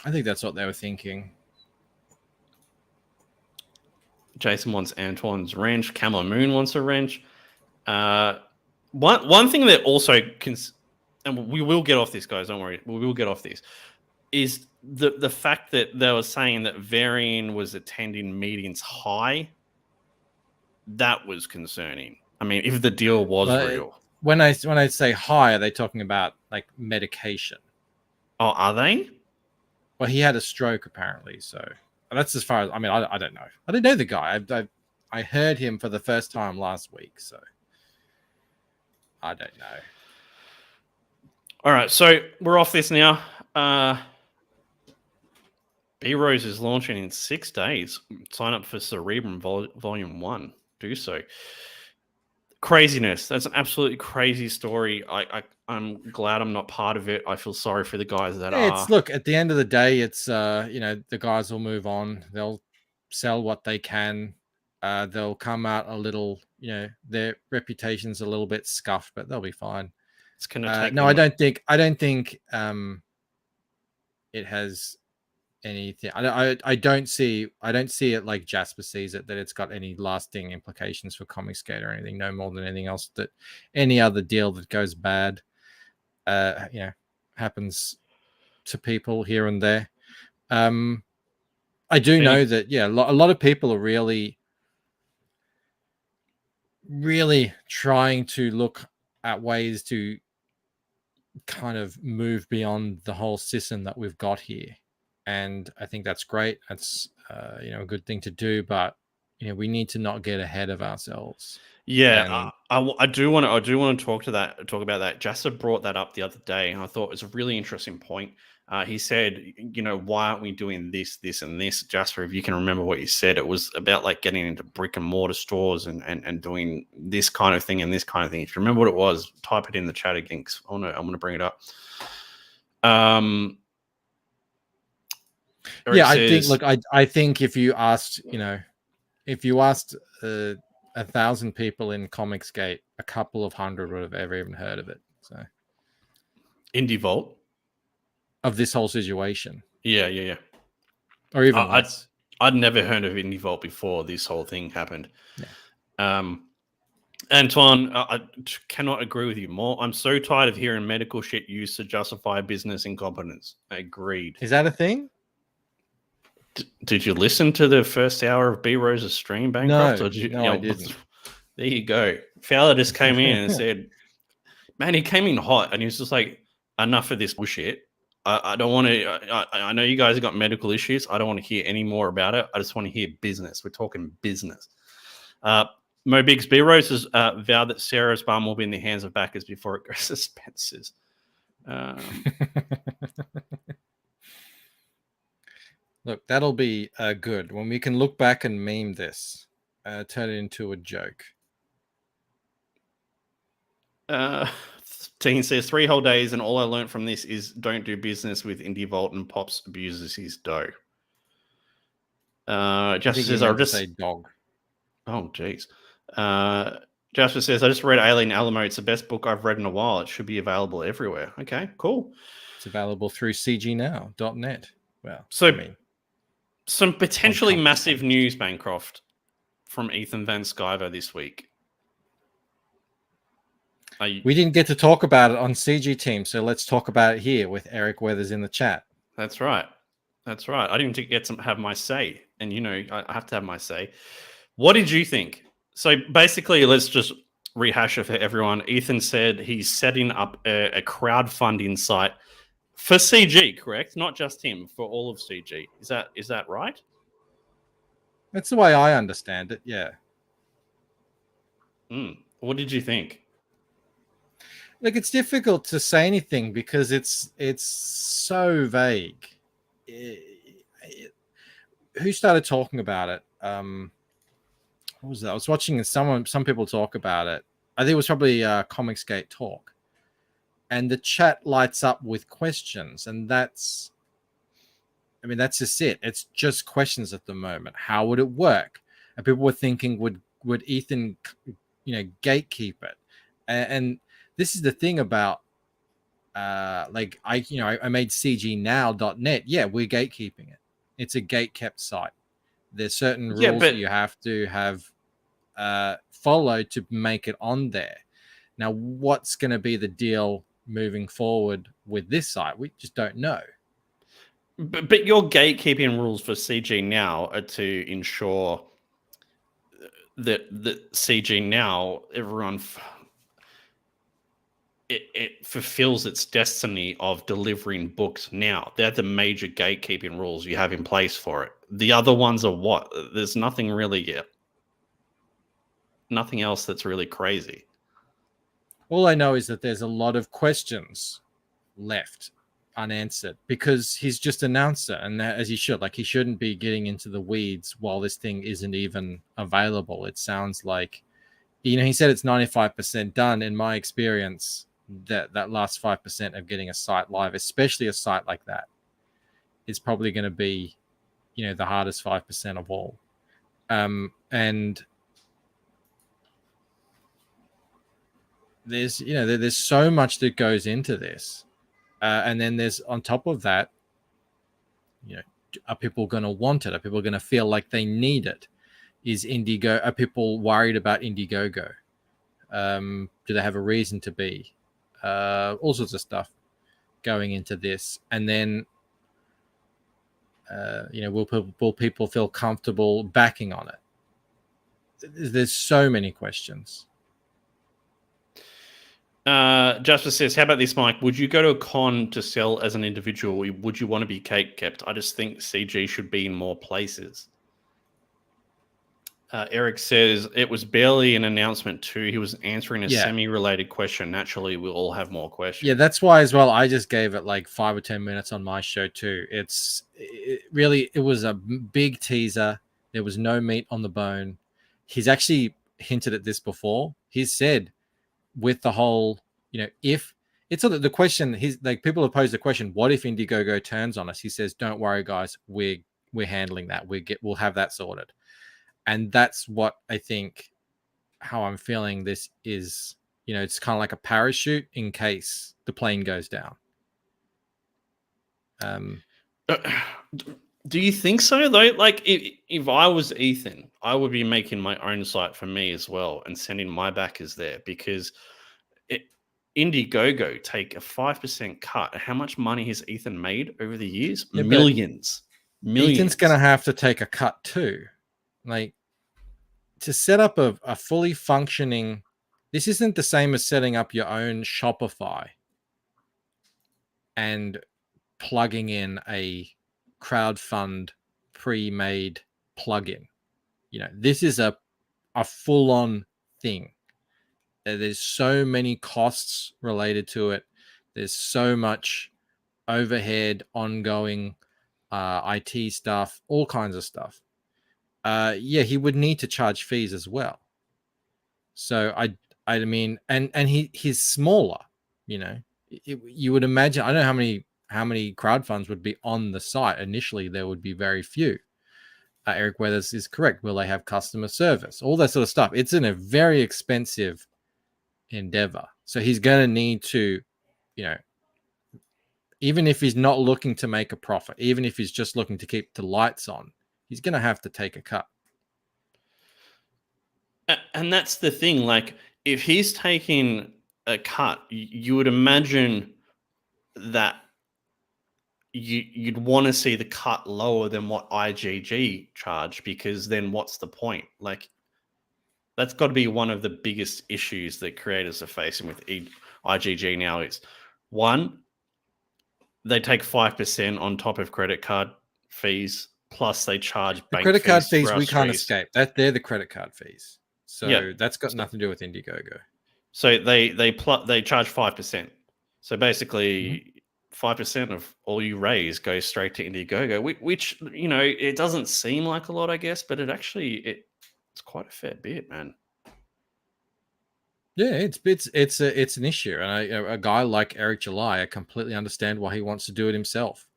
I think that's what they were thinking. Jason wants Antoine's wrench. Camel Moon wants a wrench. One thing that also and we will get off this, guys. Don't worry, we will get off this. Is the fact that they were saying that Varian was attending meetings high. That was concerning. I mean, if the deal was real. When I say high, are they talking about like medication? Oh, are they? Well, he had a stroke apparently, so that's as far as I mean. I don't know. I don't know the guy. I heard him for the first time last week, so I don't know. All right, so we're off this now. B-Rose is launching in 6 days. Sign up for Cerebrum Volume 1. Do so. Craziness. That's an absolutely crazy story. I'm glad I'm not part of it. I feel sorry for the guys that are. Look, at the end of the day, it's the guys will move on. They'll sell what they can. They'll come out a little, their reputation's a little bit scuffed, but they'll be fine. It's gonna take I don't think it has anything. I don't see it like Jasper sees it, that it's got any lasting implications for ComicsGate or anything, no more than anything else. That any other deal that goes bad happens to people here and there. I do know that a lot of people are really trying to look at ways to kind of move beyond the whole system that we've got here. And I think that's great. That's a good thing to do, but we need to not get ahead of ourselves. Yeah, I do want to talk about that. Jasper brought that up the other day, and I thought it was a really interesting point. He said, why aren't we doing this, this, and this? Jasper, if you can remember what you said, it was about like getting into brick and mortar stores and doing this kind of thing and this kind of thing. If you remember what it was, type it in the chat again. 'Cause I'm gonna bring it up. Yeah, I think. Look, I think if you asked, if you asked 1,000 people in ComicsGate, a couple of hundred would have ever even heard of it. So, Indie Vault of this whole situation. Yeah. Or even less. I'd never heard of Indie Vault before this whole thing happened. Yeah. Antoine, I cannot agree with you more. I'm so tired of hearing medical shit used to justify business incompetence. Agreed. Is that a thing? Did you listen to the first hour of B Rose's stream, Bancroft? No, I didn't. There you go. Fowler just came in and said, man, he came in hot and he was just like, enough of this bullshit. I don't want to. I know you guys have got medical issues. I don't want to hear any more about it. I just want to hear business. We're talking business. Mo Biggs, B Rose has vowed that Sarah's bum will be in the hands of backers before it goes to Spencer's. Look, that'll be good when we can look back and meme this, turn it into a joke. Teen says 3 whole days, and all I learned from this is don't do business with Indie Vault, and Pops abuses his dough. Jasper says, "I'll just say dog." Oh, jeez. Jasper says, "I just read Alien Alamo. It's the best book I've read in a while. It should be available everywhere." Okay, cool. It's available through cgnow.net. Well, some potentially massive news, Bancroft, from Ethan Van Sciver this week. We didn't get to talk about it on CG Team, so let's talk about it here with Eric Weathers in the chat. That's right. I didn't get to have my say, and I have to have my say. What did you think? So basically, let's just rehash it for everyone. Ethan said he's setting up a crowdfunding site for CG, correct? Not just him, for all of CG. Is that right? That's the way I understand it, yeah. What did you think? Look, it's difficult to say anything because it's so vague. Who started talking about it? What was that? I was watching some people talk about it. I think it was probably ComicsGate talk. And the chat lights up with questions, and that's just it. It's just questions at the moment. How would it work? And people were thinking, would Ethan, gatekeep it? And this is the thing about, I made CGNow.net. Yeah, we're gatekeeping it. It's a gate-kept site. There's certain rules that you have to have followed to make it on there. Now, what's going to be the deal moving forward with this site? We just don't know. But your gatekeeping rules for CG Now are to ensure that CG Now, everyone, it fulfills its destiny of delivering books now. They're the major gatekeeping rules you have in place for it. The other ones are what? There's nothing really yet. Nothing else that's really crazy. All I know is that there's a lot of questions left unanswered because he's just announced it, and as he should. Like, he shouldn't be getting into the weeds while this thing isn't even available. It sounds like, he said it's 95% done. In my experience, that last 5% of getting a site live, especially a site like that, is probably going to be, the hardest 5% of all. And there's so much that goes into this. And then there's, on top of that, are people going to want it? Are people going to feel like they need it? Are people worried about Indiegogo? Do they have a reason to be? All sorts of stuff going into this. And then, will people feel comfortable backing on it? There's so many questions. Jasper says, how about this, Mike? Would you go to a con to sell as an individual? Or would you want to be kept? I just think CG should be in more places. Eric says, it was barely an announcement too. He was answering a semi-related question. Naturally, we'll all have more questions. Yeah, that's why as well, I just gave it like 5 or 10 minutes on my show too. It was a big teaser. There was no meat on the bone. He's actually hinted at this before. He's said with the whole, if it's sort of the question, he's like, people have posed the question, what if Indiegogo turns on us? He says, don't worry, guys, we're handling that. We'll have that sorted. And that's what I think, how I'm feeling this is, it's kind of like a parachute in case the plane goes down. Do you think so though? Like if I was Ethan, I would be making my own site for me as well and sending my backers there, because Indiegogo take a 5% cut. How much money has Ethan made over the years? Yeah, millions. Ethan's going to have to take a cut too. Like, to set up a fully functioning, this isn't the same as setting up your own Shopify and plugging in a crowdfund pre-made plugin. This is a full-on thing. There's so many costs related to it. There's so much overhead, ongoing IT stuff, all kinds of stuff. He would need to charge fees as well. So I mean, and he's smaller. You would imagine. I don't know how many crowdfunds would be on the site initially. There would be very few. Eric Weathers is correct. Will they have customer service? All that sort of stuff. It's in a very expensive endeavor. So he's going to need to, even if he's not looking to make a profit, even if he's just looking to keep the lights on, he's going to have to take a cut. And that's the thing. Like, if he's taking a cut, you would imagine that you'd want to see the cut lower than what IGG charge, because then what's the point? Like, that's got to be one of the biggest issues that creators are facing with IGG now. Is one, they take 5% on top of credit card fees, plus they charge bank credit card fees. for We us can't fees. escape. They're the credit card fees. So that's got nothing to do with Indiegogo. So they charge 5%. So basically, 5% of all you raise goes straight to Indiegogo, which it doesn't seem like a lot, I guess, but it's quite a fair bit, man. Yeah, it's an issue, and a guy like Eric July, I completely understand why he wants to do it himself.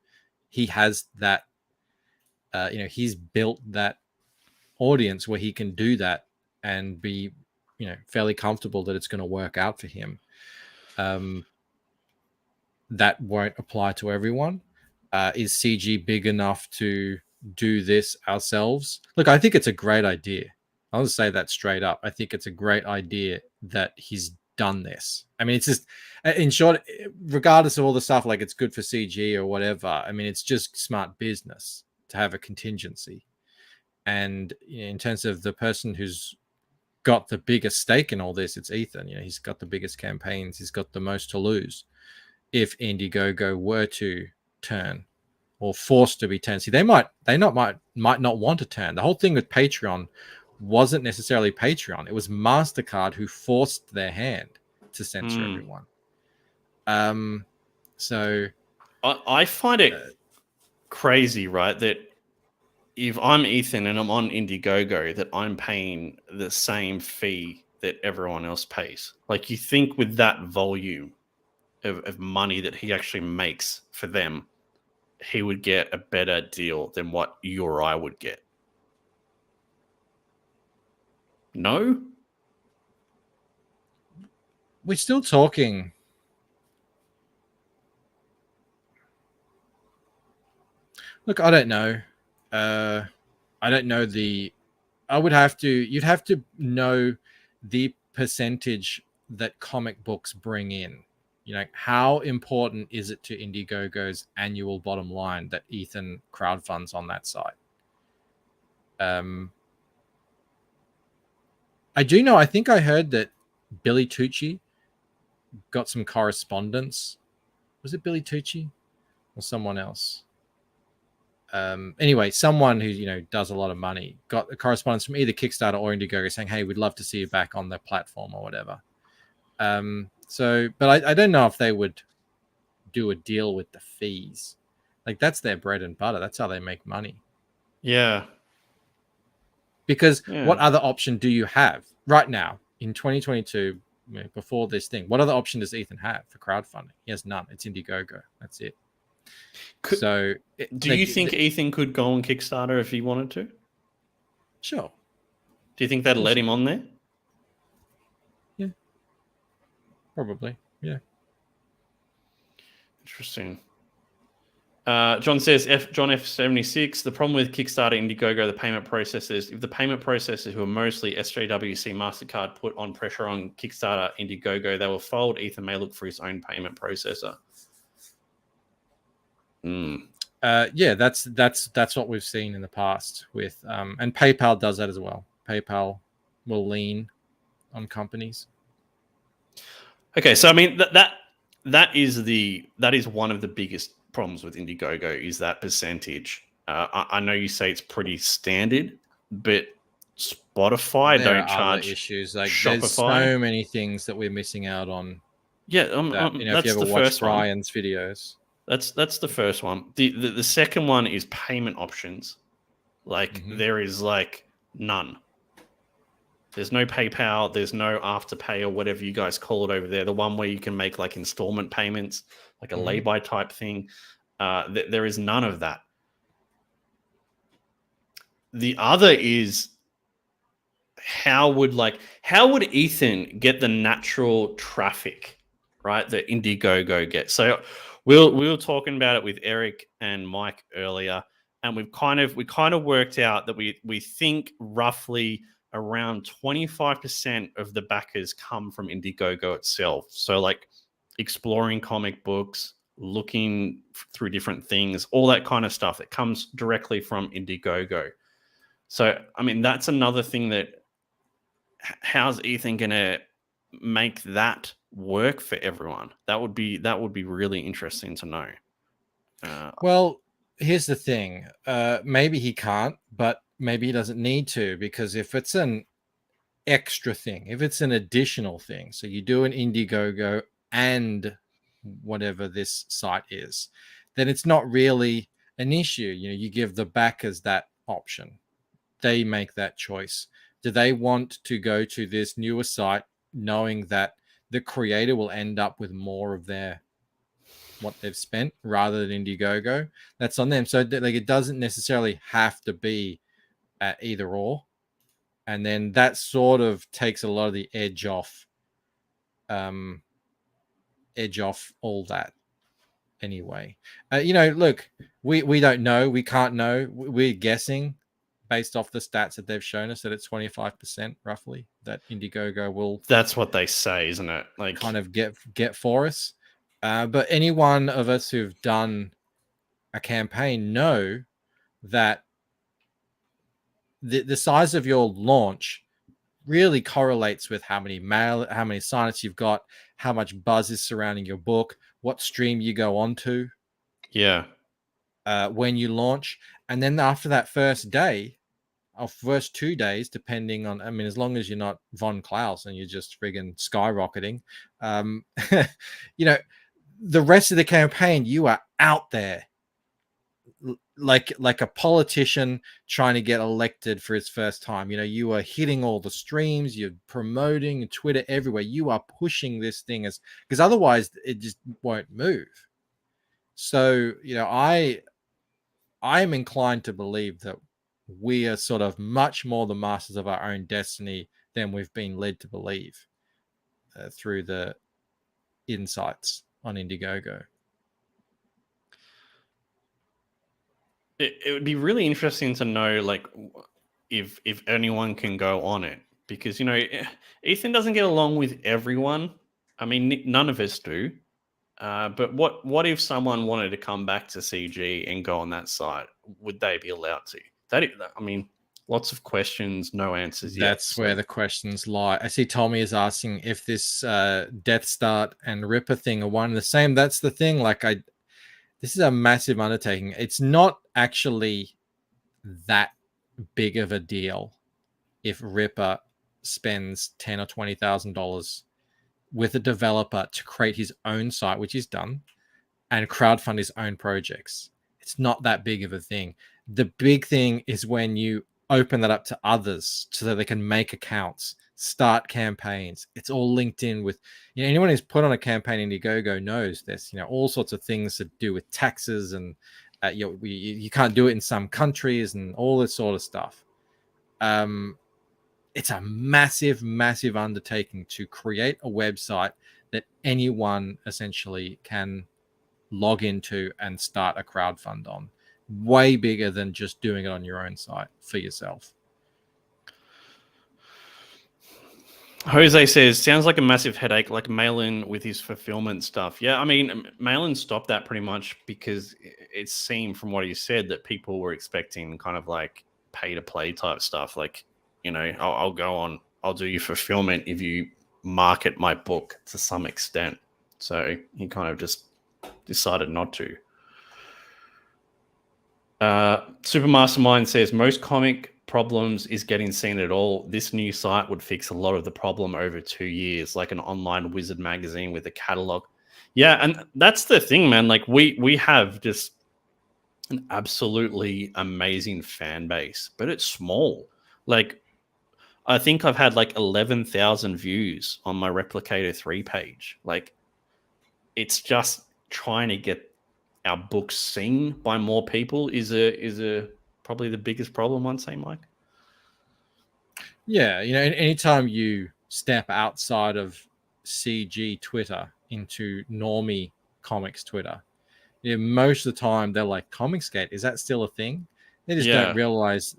He has that, he's built that audience where he can do that and be, fairly comfortable that it's going to work out for him. That won't apply to everyone. Is CG big enough to do this ourselves? Look, I think it's a great idea. I'll just say that straight up. I think it's a great idea that he's done this. I mean, it's just, in short, regardless of all the stuff, like it's good for CG or whatever. I mean, it's just smart business to have a contingency. And in terms of the person who's got the biggest stake in all this, it's Ethan. He's got the biggest campaigns. He's got the most to lose. If Indiegogo were to turn, or forced to be turned, see, they might not want to turn. The whole thing with Patreon wasn't necessarily Patreon. It was MasterCard who forced their hand to censor everyone. So I find it crazy, right, that if I'm Ethan and I'm on Indiegogo, that I'm paying the same fee that everyone else pays. Like, you think with that volume of money that he actually makes for them, he would get a better deal than what you or I would get. No? We're still talking. Look, I don't know. I don't know you'd have to know the percentage that comic books bring in. How important is it to Indiegogo's annual bottom line that Ethan crowdfunds on that site? I do know, I think I heard that Billy Tucci got some correspondence. Was it Billy Tucci or someone else? Anyway, someone who does a lot of money got a correspondence from either Kickstarter or Indiegogo saying, "Hey, we'd love to see you back on the platform or whatever." But I don't know if they would do a deal with the fees. Like, that's their bread and butter. That's how they make money. Yeah. Because Yeah. what other option do you have right now in 2022 before this thing? What other option does Ethan have for crowdfunding? He has none. It's Indiegogo. That's it. Do you think Ethan could go on Kickstarter if he wanted to? Sure. Do you think they'd let him on there? Yeah. Probably. Yeah. Interesting. John says, John F76, the problem with Kickstarter, Indiegogo, the payment processors, if the payment processors who are mostly SJWC MasterCard put on pressure on Kickstarter, Indiegogo, they will fold. Ethan may look for his own payment processor. Yeah, that's what we've seen in the past with and PayPal does that as well. PayPal will lean on companies. Okay, so I mean that is one of the biggest problems with Indiegogo is that percentage. I know you say it's pretty standard, but Spotify there don't are charge other issues. Like Shopify. There's so many things that we're missing out on. Yeah, if you that's ever the watch first Brian's videos. That's the first one. The second one is payment options. Like there is like none. There's no PayPal. There's no Afterpay or whatever you guys call it over there. The one where you can make like installment payments, like a lay-by type thing. There is none of that. The other is how would Ethan get the natural traffic, right, that Indiegogo gets? So we were talking about it with Eric and Mike earlier, and we kind of worked out that we think roughly around 25% of the backers come from Indiegogo itself. So like exploring comic books, looking through different things, all that kind of stuff that comes directly from Indiegogo. So, I mean, that's another thing that how's Ethan going to make that work for everyone? That would be really interesting to know. Well, here's the thing. Maybe he can't, but maybe he doesn't need to, because if it's an extra thing, if it's an additional thing, so you do an Indiegogo and whatever this site is, then it's not really an issue. You give the backers that option. They make that choice. Do they want to go to this newer site knowing that the creator will end up with more of what they've spent rather than Indiegogo? That's on them. So like, it doesn't necessarily have to be at either or. And then that sort of takes a lot of the edge off all that anyway. Look, we don't know. We can't know. We're guessing based off the stats that they've shown us that it's 25% roughly that Indiegogo will. That's what they say, isn't it? Like kind of get for us. But any one of us who've done a campaign know that the size of your launch really correlates with how many signups you've got, how much buzz is surrounding your book, what stream you go on to. Yeah. When you launch. And then after that first day, or first 2 days, depending on, I mean, as long as you're not Von Klaus and you're just friggin' skyrocketing, the rest of the campaign, you are out there like a politician trying to get elected for his first time. You are hitting all the streams, you're promoting Twitter everywhere. You are pushing this thing because otherwise it just won't move. So, I'm inclined to believe that we are sort of much more the masters of our own destiny than we've been led to believe through the insights on Indiegogo. It would be really interesting to know, like, if anyone can go on it, because Ethan doesn't get along with everyone. I mean, none of us do. But what if someone wanted to come back to CG and go on that site? Would they be allowed to? Lots of questions, no answers yet. That's where the questions lie. I see Tommy is asking if this Death Star and Ripper thing are one and the same. That's the thing. Like, this is a massive undertaking. It's not actually that big of a deal if Ripper spends $10,000 or $20,000 with a developer to create his own site, which he's done, and crowdfund his own projects. It's not that big of a thing. The big thing is when you open that up to others so that they can make accounts, start campaigns. It's all linked in with, anyone who's put on a campaign in Indiegogo knows there's, all sorts of things to do with taxes, and you can't do it in some countries and all this sort of stuff. It's a massive, massive undertaking to create a website that anyone essentially can log into and start a crowdfund on. Way bigger than just doing it on your own site for yourself. Jose says, sounds like a massive headache, like Malin with his fulfillment stuff. Yeah, I mean, Malin stopped that pretty much because it seemed from what he said that people were expecting kind of like pay to play type stuff. Like, I'll go on, I'll do your fulfillment if you market my book to some extent. So he kind of just decided not to. Super Mastermind says, most comic problems is getting seen at all. This new site would fix a lot of the problem over 2 years, like an online wizard magazine with a catalog. Yeah, and that's the thing, man. Like we have just an absolutely amazing fan base, but it's small. Like, I think I've had like 11,000 views on my Replicator 3 page. Like, it's just trying to get our books seen by more people is probably the biggest problem, I'd say, Mike. Yeah, anytime you step outside of CG Twitter into normie comics Twitter, most of the time they're like, ComicsGate, is that still a thing? They just don't realize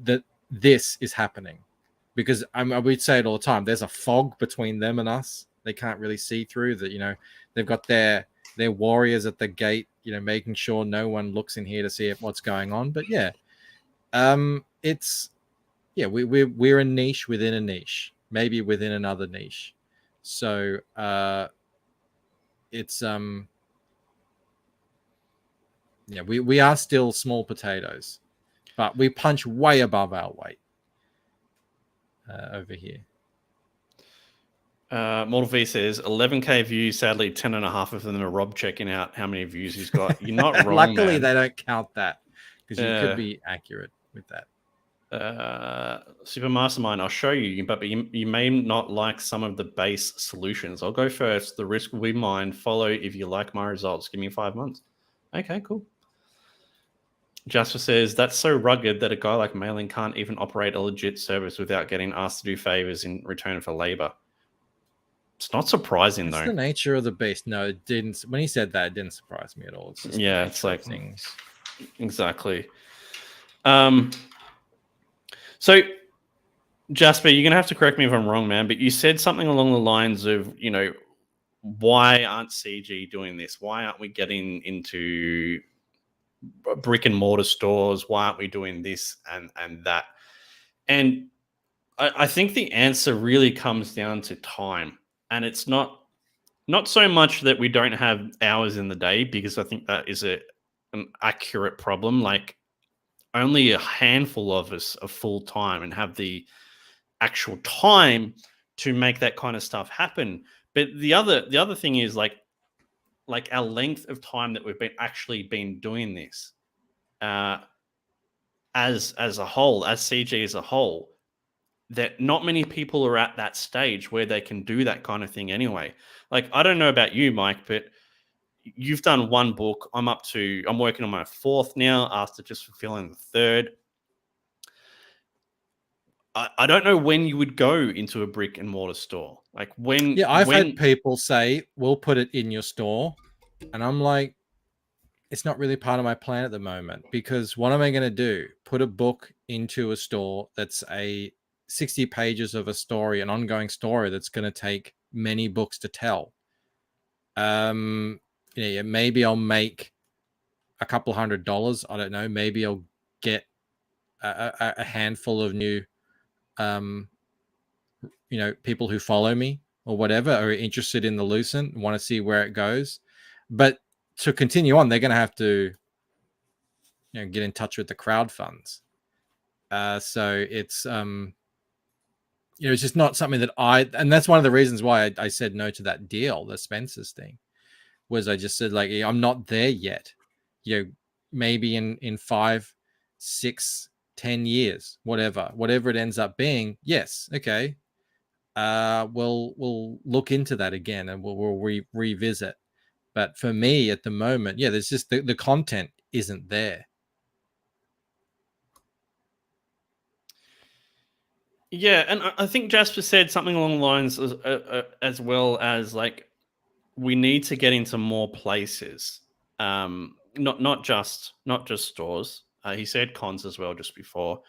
that this is happening. Because we'd say it all the time, there's a fog between them and us. They can't really see through that. They've got their warriors at the gate, making sure no one looks in here to see what's going on. But we're a niche within a niche, maybe within another niche. So we are still small potatoes, but we punch way above our weight over here. Mortal V says 11k views. Sadly, 10.5 of them are Rob checking out how many views he's got. You're not wrong. Luckily, man. They don't count that because you could be accurate with that. Super Mastermind, I'll show you, but you may not like some of the base solutions. I'll go first. The risk will be mine. Follow if you like my results. Give me 5 months. Okay, cool. Jasper says, that's so rugged that a guy like Mailing can't even operate a legit service without getting asked to do favors in return for labor. It's not surprising, though. It's the nature of the beast. No, it didn't. When he said that, it didn't surprise me at all. It's just it's like things. Exactly. So, Jasper, you're going to have to correct me if I'm wrong, man, but you said something along the lines of, why aren't CG doing this? Why aren't we getting into brick and mortar stores? Why aren't we doing this and that? And I think the answer really comes down to time. And it's not so much that we don't have hours in the day, because I think that is an accurate problem. Like, only a handful of us are full time and have the actual time to make that kind of stuff happen. But the other thing is like our length of time that we've been doing this as a whole, as CG as a whole, that not many people are at that stage where they can do that kind of thing anyway. Like, I don't know about you, Mike, but you've done one book. I'm working on my 4th now after just fulfilling the 3rd. I don't know when you would go into a brick and mortar store. Like when? Yeah, I've had people say, we'll put it in your store. And I'm like, it's not really part of my plan at the moment, because what am I going to do? Put a book into a store that's 60 pages of a story, an ongoing story that's going to take many books to tell. Maybe I'll make a couple $100. I don't know. Maybe I'll get a handful of new, people who follow me or whatever are interested in the Lucent and want to see where it goes. But to continue on, they're going to have to, get in touch with the crowd funds. So it's, it's just not something that and that's one of the reasons why I said no to that deal, the Spencer's thing, was I just said, like, I'm not there yet. Maybe in 5, 6, 10 years, whatever it ends up being. Yes. Okay. We'll look into that again and we'll revisit. But for me at the moment, there's just the content isn't there. Yeah, and I think Jasper said something along the lines as well as, like, we need to get into more places, not just stores. He said cons as well just before,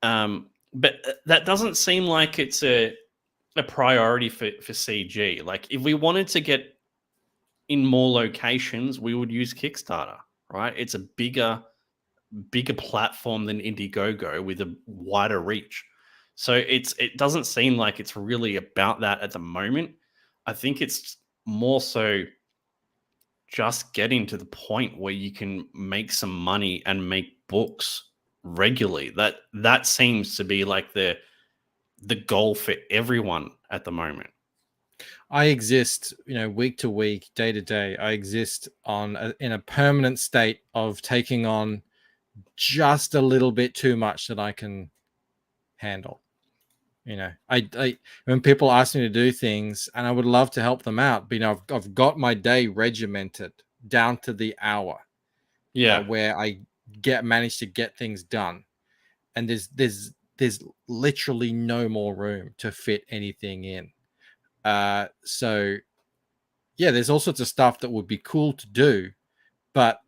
but that doesn't seem like it's a priority for CG. Like, if we wanted to get in more locations, we would use Kickstarter, right? It's a bigger platform than Indiegogo with a wider reach. So it doesn't seem like it's really about that at the moment. I think it's more so just getting to the point where you can make some money and make books regularly. That seems to be like the goal for everyone at the moment. I exist, week to week, day to day. I exist in a permanent state of taking on just a little bit too much that I can handle. I when people ask me to do things, and I would love to help them out, but I've got my day regimented down to the hour. Where I manage to get things done, and there's literally no more room to fit anything in. So there's all sorts of stuff that would be cool to do, but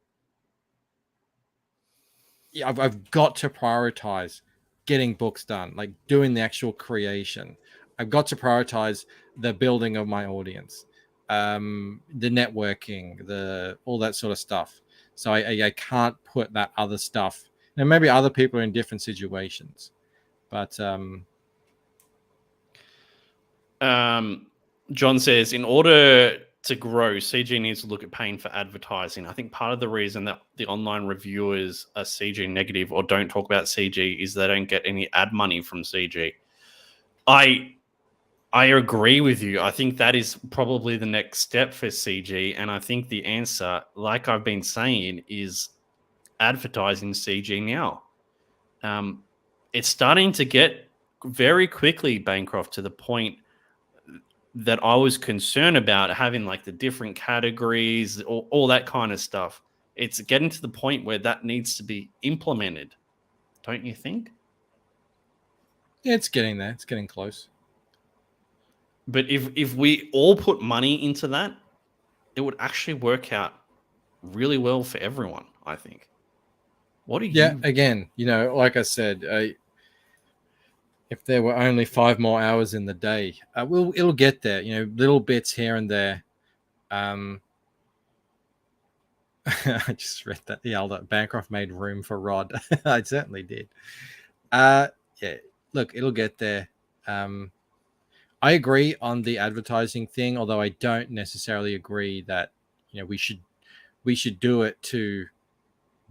I've got to prioritize getting books done, like doing the actual creation. I've got to prioritize the building of my audience, the networking, all that sort of stuff. So I can't put that other stuff. And maybe other people are in different situations, but John says, in order to grow, CG needs to look at paying for advertising. I think part of the reason that the online reviewers are CG negative or don't talk about CG is they don't get any ad money from CG. I agree with you. I think that is probably the next step for CG. And I think the answer, like I've been saying, is advertising CG now. It's starting to get very quickly, Bancroft, to the point that I was concerned about having, like, the different categories, all that kind of stuff. It's getting to the point where that needs to be implemented, don't you think? Yeah, it's getting there. It's getting close. But if we all put money into that, it would actually work out really well for everyone, I think. What do you? Yeah, again, like I said, if there were only 5 more hours in the day, it'll get there. Little bits here and there. I just read that that Bancroft made room for Rod. I certainly did. Look, it'll get there. I agree on the advertising thing, although I don't necessarily agree that we should do it to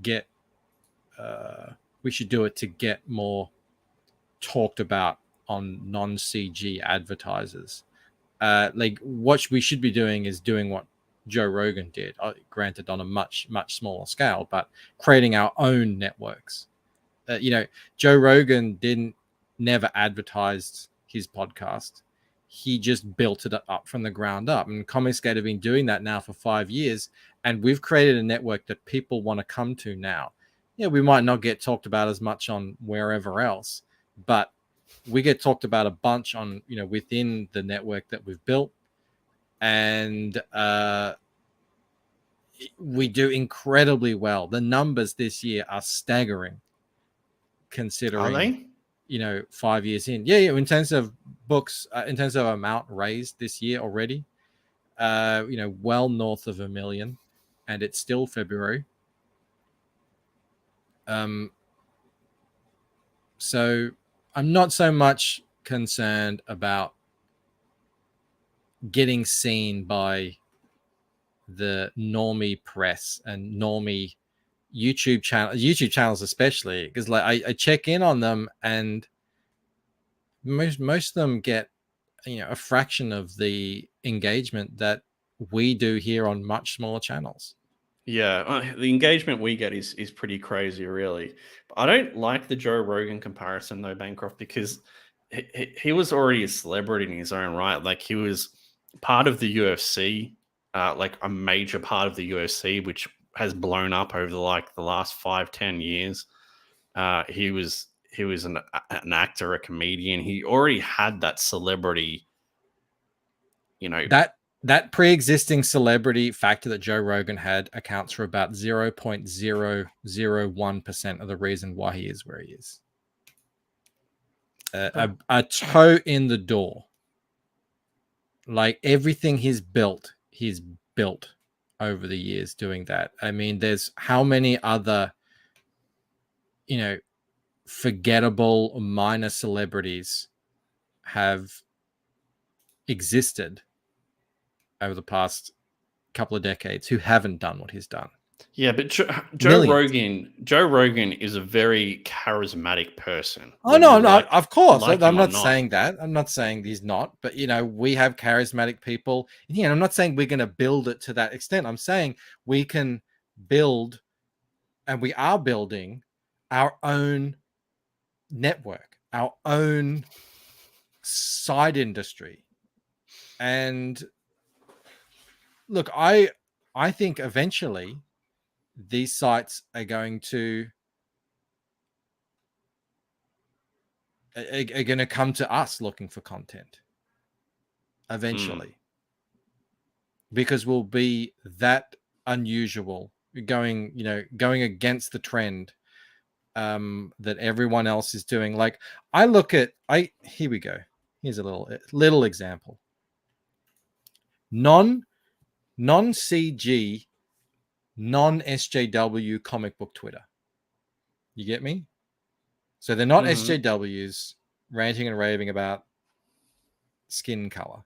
get more talked about on non-CG advertisers. Like, what we should be doing is doing what Joe Rogan did, granted on a much, much smaller scale, but creating our own networks. Joe Rogan never advertised his podcast. He just built it up from the ground up. And ComicsGate have been doing that now for 5 years. And we've created a network that people want to come to now. We might not get talked about as much on wherever else, but we get talked about a bunch on, within the network that we've built. And we do incredibly well. The numbers this year are staggering, considering. Are they? 5 years in. Yeah. In terms of books, in terms of amount raised this year already, well north of 1 million, and it's still February. So I'm not so much concerned about getting seen by the normie press and normie YouTube channels especially, because like I check in on them, and most of them get, you know, a fraction of the engagement that we do here on much smaller channels. Yeah, the engagement we get is pretty crazy, really. But I don't like the Joe Rogan comparison though, Bancroft, because he was already a celebrity in his own right. Like he was part of the UFC, like a major part of the UFC, which has blown up over the last 5-10 years. He was an actor, a comedian. He already had that celebrity, you know. That pre-existing celebrity factor that Joe Rogan had accounts for about 0.001% of the reason why he is where he is. A toe in the door. Like everything he's built over the years doing that. I mean, there's how many other, you know, forgettable minor celebrities have existed over the past couple of decades who haven't done what he's done. Yeah, but Joe Rogan is a very charismatic person. Oh no, of course. I'm not saying that. I'm not saying he's not, but you know, we have charismatic people. Yeah, I'm not saying we're going to build it to that extent. I'm saying we can build, and we are building, our own network, our own side industry. And look, I think eventually these sites are going to come to us looking for content eventually, because we'll be that unusual, going against the trend that everyone else is doing. Like I look at, here we go. Here's a little example. Non-CG, non-SJW comic book Twitter. You get me? So they're not SJWs ranting and raving about skin color.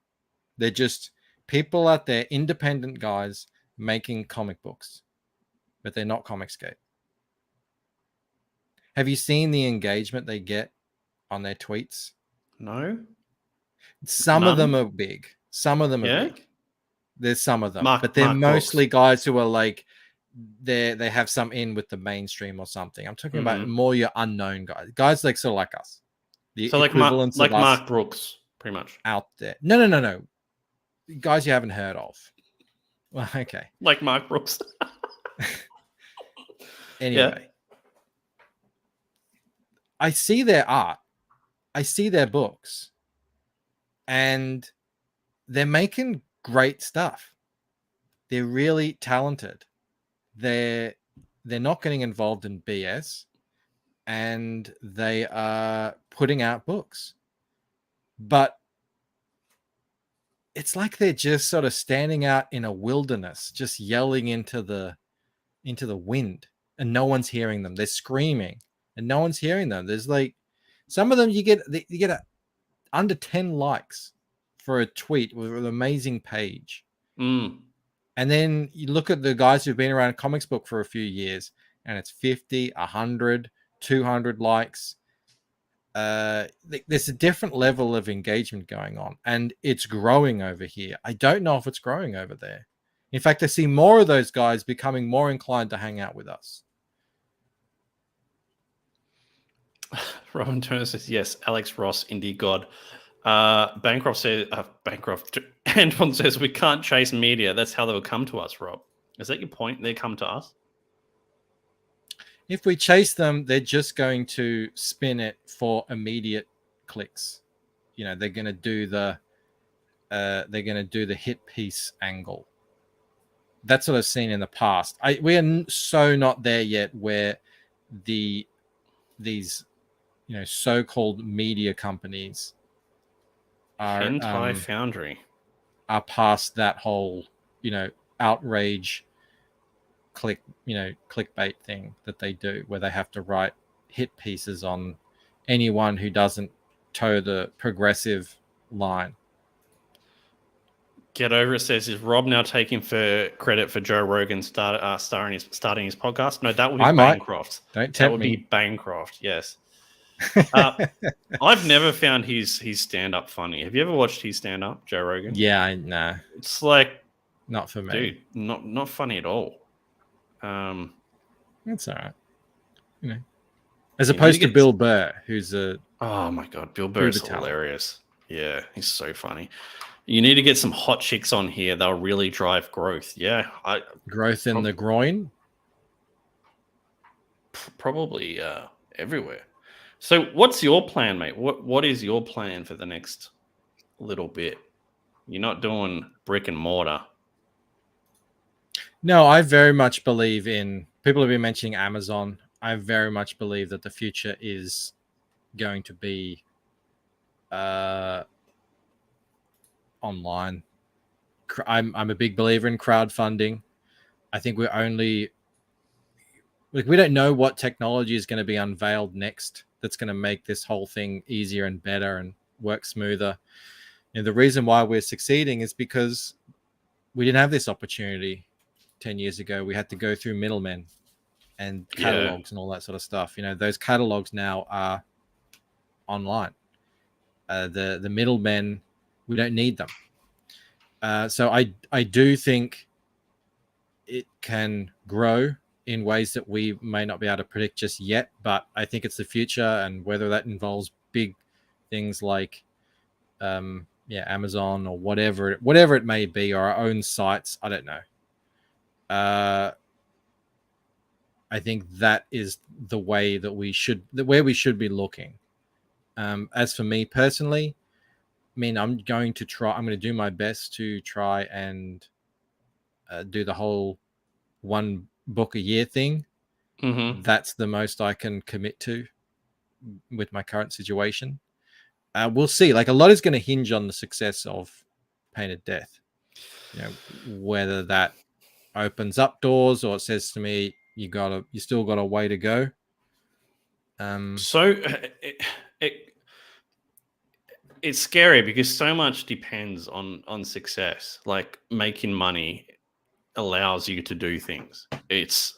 They're just people out there, independent guys making comic books, but they're not ComicsGate. Have you seen the engagement they get on their tweets? No. Some of them are big. Some of them are big. There's some of them, but they're mostly guys who are like, they have some in with the mainstream or something. I'm talking about more your unknown guys like sort of like us. So like Mark Brooks, pretty much out there. No. Guys you haven't heard of. Well, okay. Like Mark Brooks. Anyway. Yeah. I see their art. I see their books. And they're making great stuff. They're really talented. They're not getting involved in BS, and they are putting out books. But it's like they're just sort of standing out in a wilderness, just yelling into the wind, and no one's hearing them. They're screaming, and no one's hearing them. There's like some of them you get under 10 likes for a tweet with an amazing page. And then you look at the guys who've been around comics book for a few years, and it's 50, 100, 200 likes. There's a different level of engagement going on, and it's growing over here. I don't know if it's growing over there. In fact, I see more of those guys becoming more inclined to hang out with us. Robin Turner says, yes, Alex Ross, indie god. Bancroft says, Anton says, we can't chase media. That's how they'll come to us, Rob. Is that your point? They come to us? If we chase them, they're just going to spin it for immediate clicks. You know, they're going to do the hit piece angle. That's what I've seen in the past. We are so not there yet where these so-called media companies are Hentai Foundry are past that whole outrage clickbait thing that they do, where they have to write hit pieces on anyone who doesn't toe the progressive line. Get Over It says, is Rob now taking for credit for Joe Rogan starting his podcast? No, that would be I might. Bancroft. Don't That tempt would me. be Bancroft, yes. I've never found his stand-up funny. Have you ever watched his stand-up, Joe Rogan? Yeah, nah, It's like, not for me. dude, not funny at all. That's all right. You know, as You need opposed to to get- Bill Burr, who's a Oh my god, Bill Burr's talent. hilarious. Yeah, he's so funny. You need to get some hot chicks on here. They'll really drive growth. Yeah, growth in the groin. probably everywhere. So, what's your plan, mate? What is your plan for the next little bit? You're not doing brick and mortar. No, I very much believe in. People have been mentioning Amazon. I very much believe that the future is going to be online. I'm a big believer in crowdfunding. I think we don't know what technology is going to be unveiled next that's going to make this whole thing easier and better and work smoother. And the reason why we're succeeding is because we didn't have this opportunity 10 years ago. We had to go through middlemen and catalogs and all that sort of stuff. You know, those catalogs now are online. The middlemen, we don't need them. So I do think it can grow in ways that we may not be able to predict just yet, but I think it's the future, and whether that involves big things like Amazon or whatever it may be, or our own sites, I don't know. I think that is the way that we should be looking. As for me personally, I mean, I'm going to do my best to try and do the whole one book a year thing. Mm-hmm. That's the most I can commit to with my current situation. We'll see. Like, a lot is going to hinge on the success of Painted Death. You know, whether that opens up doors or it says to me, you still got a way to go. So it's scary because so much depends on success. Like, making money allows you to do things. This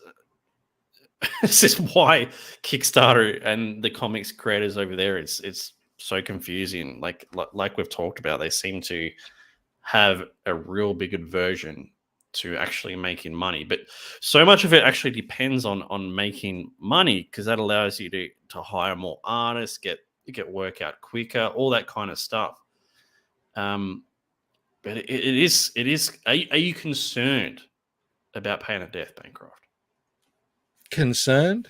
is why Kickstarter and the comics creators over there, it's so confusing. Like we've talked about, they seem to have a real big aversion to actually making money, but so much of it actually depends on making money, because that allows you to hire more artists, get work out quicker, all that kind of stuff. But it is. Are you concerned about Painted Death, Bancroft? Concerned?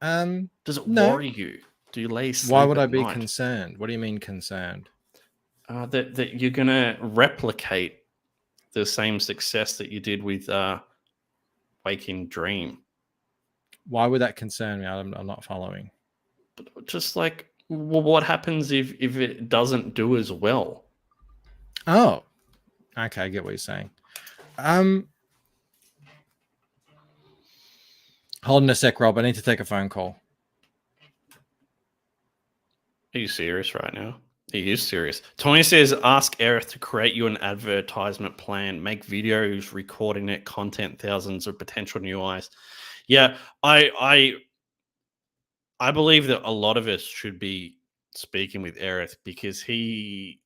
Does it no. worry you? Do you lay sleep Why would I at be night? concerned? What do you mean concerned? That you're gonna replicate the same success that you did with Waking Dream. Why would that concern me? I'm not following. Just like, well, what happens if it doesn't do as well? Oh, okay, I get what you're saying. Hold on a sec, Rob. I need to take a phone call. Are you serious right now? He is serious. Tony says, ask Aerith to create you an advertisement plan, make videos, recording it, content, thousands of potential new eyes. Yeah, I believe that a lot of us should be speaking with Aerith, because he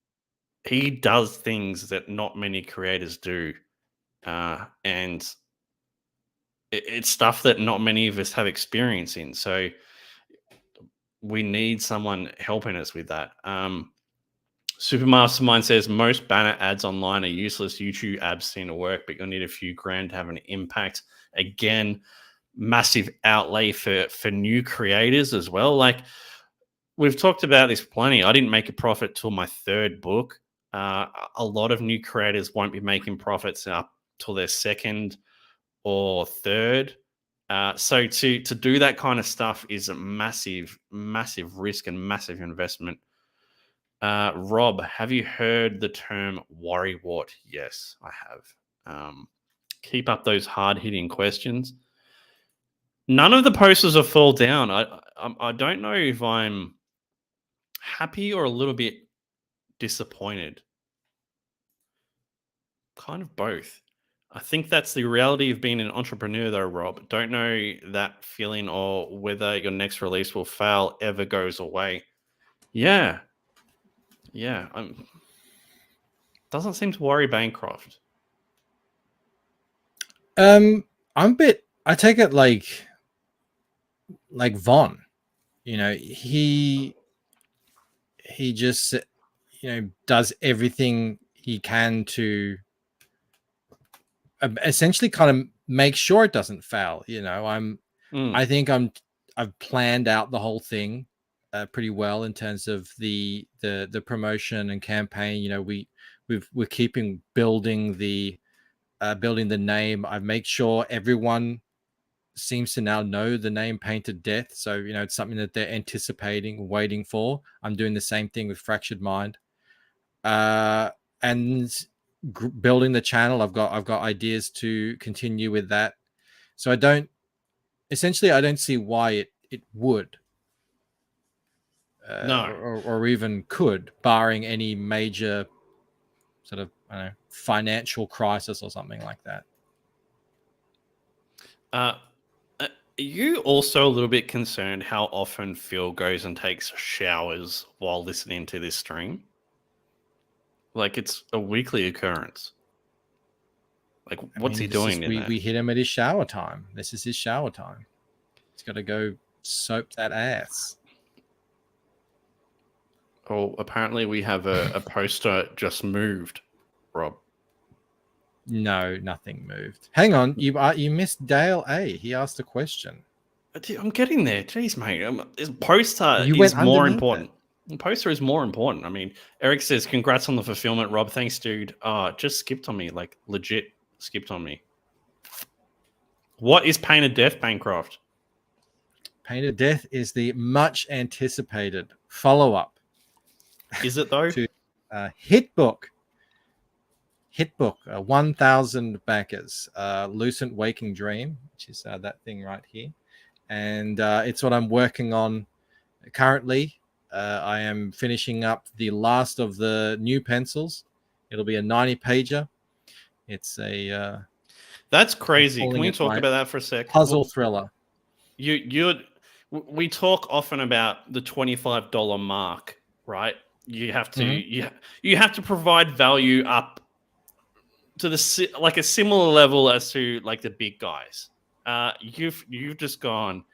does things that not many creators do. And it's stuff that not many of us have experience in. So we need someone helping us with that. Supermastermind says, most banner ads online are useless. YouTube ads seem to work, but you'll need a few grand to have an impact. Again, massive outlay for new creators as well. Like, we've talked about this plenty. I didn't make a profit till my third book. A lot of new creators won't be making profits up till their second or third. So to do that kind of stuff is a massive, massive risk and massive investment. Rob, have you heard the term worrywart? Yes, I have. Keep up those hard-hitting questions. None of the posters have fall down. I I don't know if I'm happy or a little bit disappointed. Kind of both. I think that's the reality of being an entrepreneur, though, Rob. Don't know that feeling or whether your next release will fail ever goes away. Yeah. Yeah. Doesn't seem to worry Bancroft. I take it like Von, he just, does everything he can to essentially kind of make sure it doesn't fail. I think I've planned out the whole thing pretty well in terms of the promotion and campaign. We're keeping building the name. I've made sure everyone seems to now know the name Painted Death, so it's something that they're anticipating, waiting for. I'm doing the same thing with Fractured Mind, and building the channel. I've got ideas to continue with that, so I don't see why it would no, or even could, barring any major sort of financial crisis or something like that. Are you also a little bit concerned how often Phil goes and takes showers while listening to this stream? Like, it's a weekly occurrence. Like, what's he doing in there? We hit him at his shower time. This is his shower time. He's got to go soap that ass. Oh, apparently we have a poster just moved, Rob. No, nothing moved. Hang on, you missed Dale A. He asked a question. I'm getting there. Jeez, mate. This poster You is went more underneath important. The poster is more important. I mean, Eric says, congrats on the fulfillment, Rob. Thanks, dude. Just skipped on me. Like, legit skipped on me. What is Painted Death, Bancroft? Painted Death is the much anticipated follow-up. Is it, though? to Hitbook. 1,000 backers. Lucent Waking Dream, which is that thing right here. And it's what I'm working on currently. I am finishing up the last of the new pencils. It'll be a 90-pager. It's a that's crazy. Can we talk about that for a sec? Puzzle thriller. We talk often about the $25 mark, right? You have to you have to provide value up to a similar level as to like the big guys. You've just gone,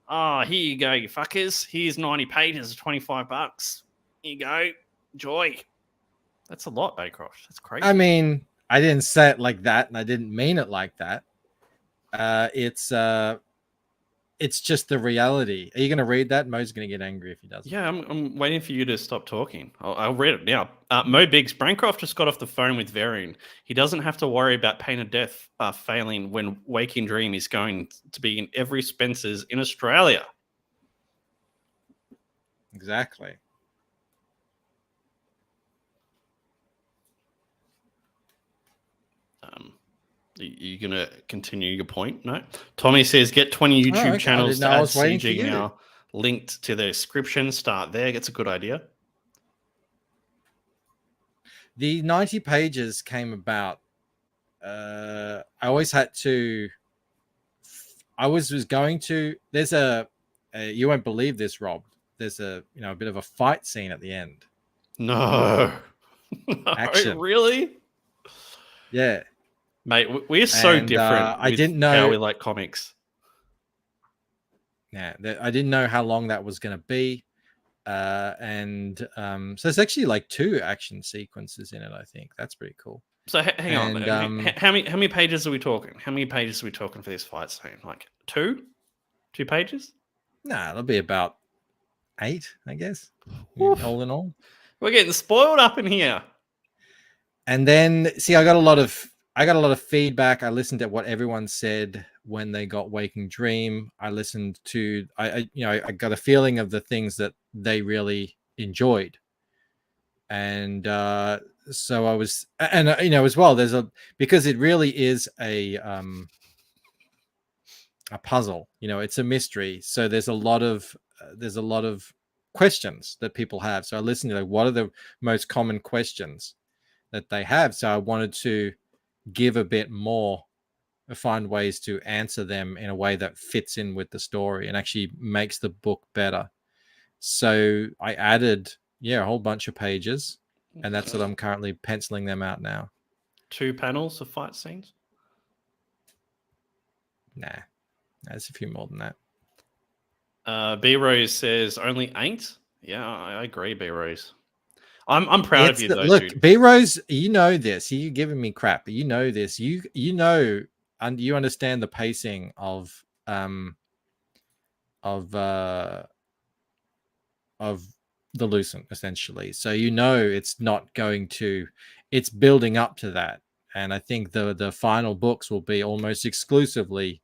here you go, you fuckers. Here's 90 pages, $25. Here you go, joy. That's a lot, Baycroft. That's crazy. I mean, I didn't say it like that, and I didn't mean it like that. It's just the reality. Are you going to read that? Mo's going to get angry if he doesn't. Yeah, I'm waiting for you to stop talking. I'll read it now. Mo Biggs, Bancroft just got off the phone with Varian. He doesn't have to worry about Painted Death failing when Waking Dream is going to be in every Spencer's in Australia. Exactly. You gonna continue your point? No. Tommy says get 20 YouTube channels to add CG now. Linked to the description. Start there. That's a good idea. The 90 pages came about. I always had to. I was going to. There's you won't believe this, Rob. There's a bit of a fight scene at the end. No. Action. Really? Yeah. Mate, we're so different. I didn't know how we like comics. Yeah, I didn't know how long that was going to be, so it's actually like 2 action sequences in it. I think that's pretty cool. So hang on, how many pages are we talking? How many pages are we talking for this fight scene? Like 2 pages? Nah, it'll be about 8, I guess. All in all, we're getting spoiled up in here. And then see, I got a lot of feedback. I listened to what everyone said when they got Waking Dream. I listened to, I got a feeling of the things that they really enjoyed. And so I was, and as well, because it really is a puzzle, it's a mystery. So there's a lot of there's a lot of questions that people have. So I listened to, like, what are the most common questions that they have. So I wanted to give a bit more, find ways to answer them in a way that fits in with the story and actually makes the book better. So I added, a whole bunch of pages, and that's what I'm currently penciling them out now. 2 panels of fight scenes? Nah, there's a few more than that. B Rose says only 8. Yeah, I agree, B Rose. I'm proud of you though. Look, dude. B Rose, you know this. You're giving me crap, but you know this. You know, and you understand the pacing of the Lucent, essentially. So you know it's not going to. It's building up to that, and I think the final books will be almost exclusively,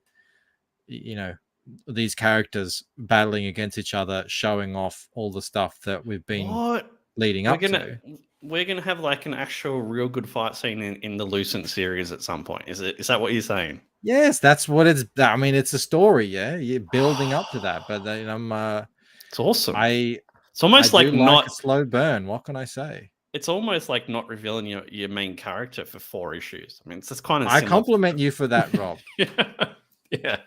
these characters battling against each other, showing off all the stuff that we've been leading up to. We're gonna have like an actual real good fight scene in the Lucent series at some point. Is that what you're saying? Yes, that's what it's. I mean, it's a story. Yeah, you're building up to that, but it's awesome. It's I almost like like a slow burn. What can I say? It's almost like not revealing your main character for 4 issues. I mean, it's just kind of. I compliment you for that, Rob. Yeah.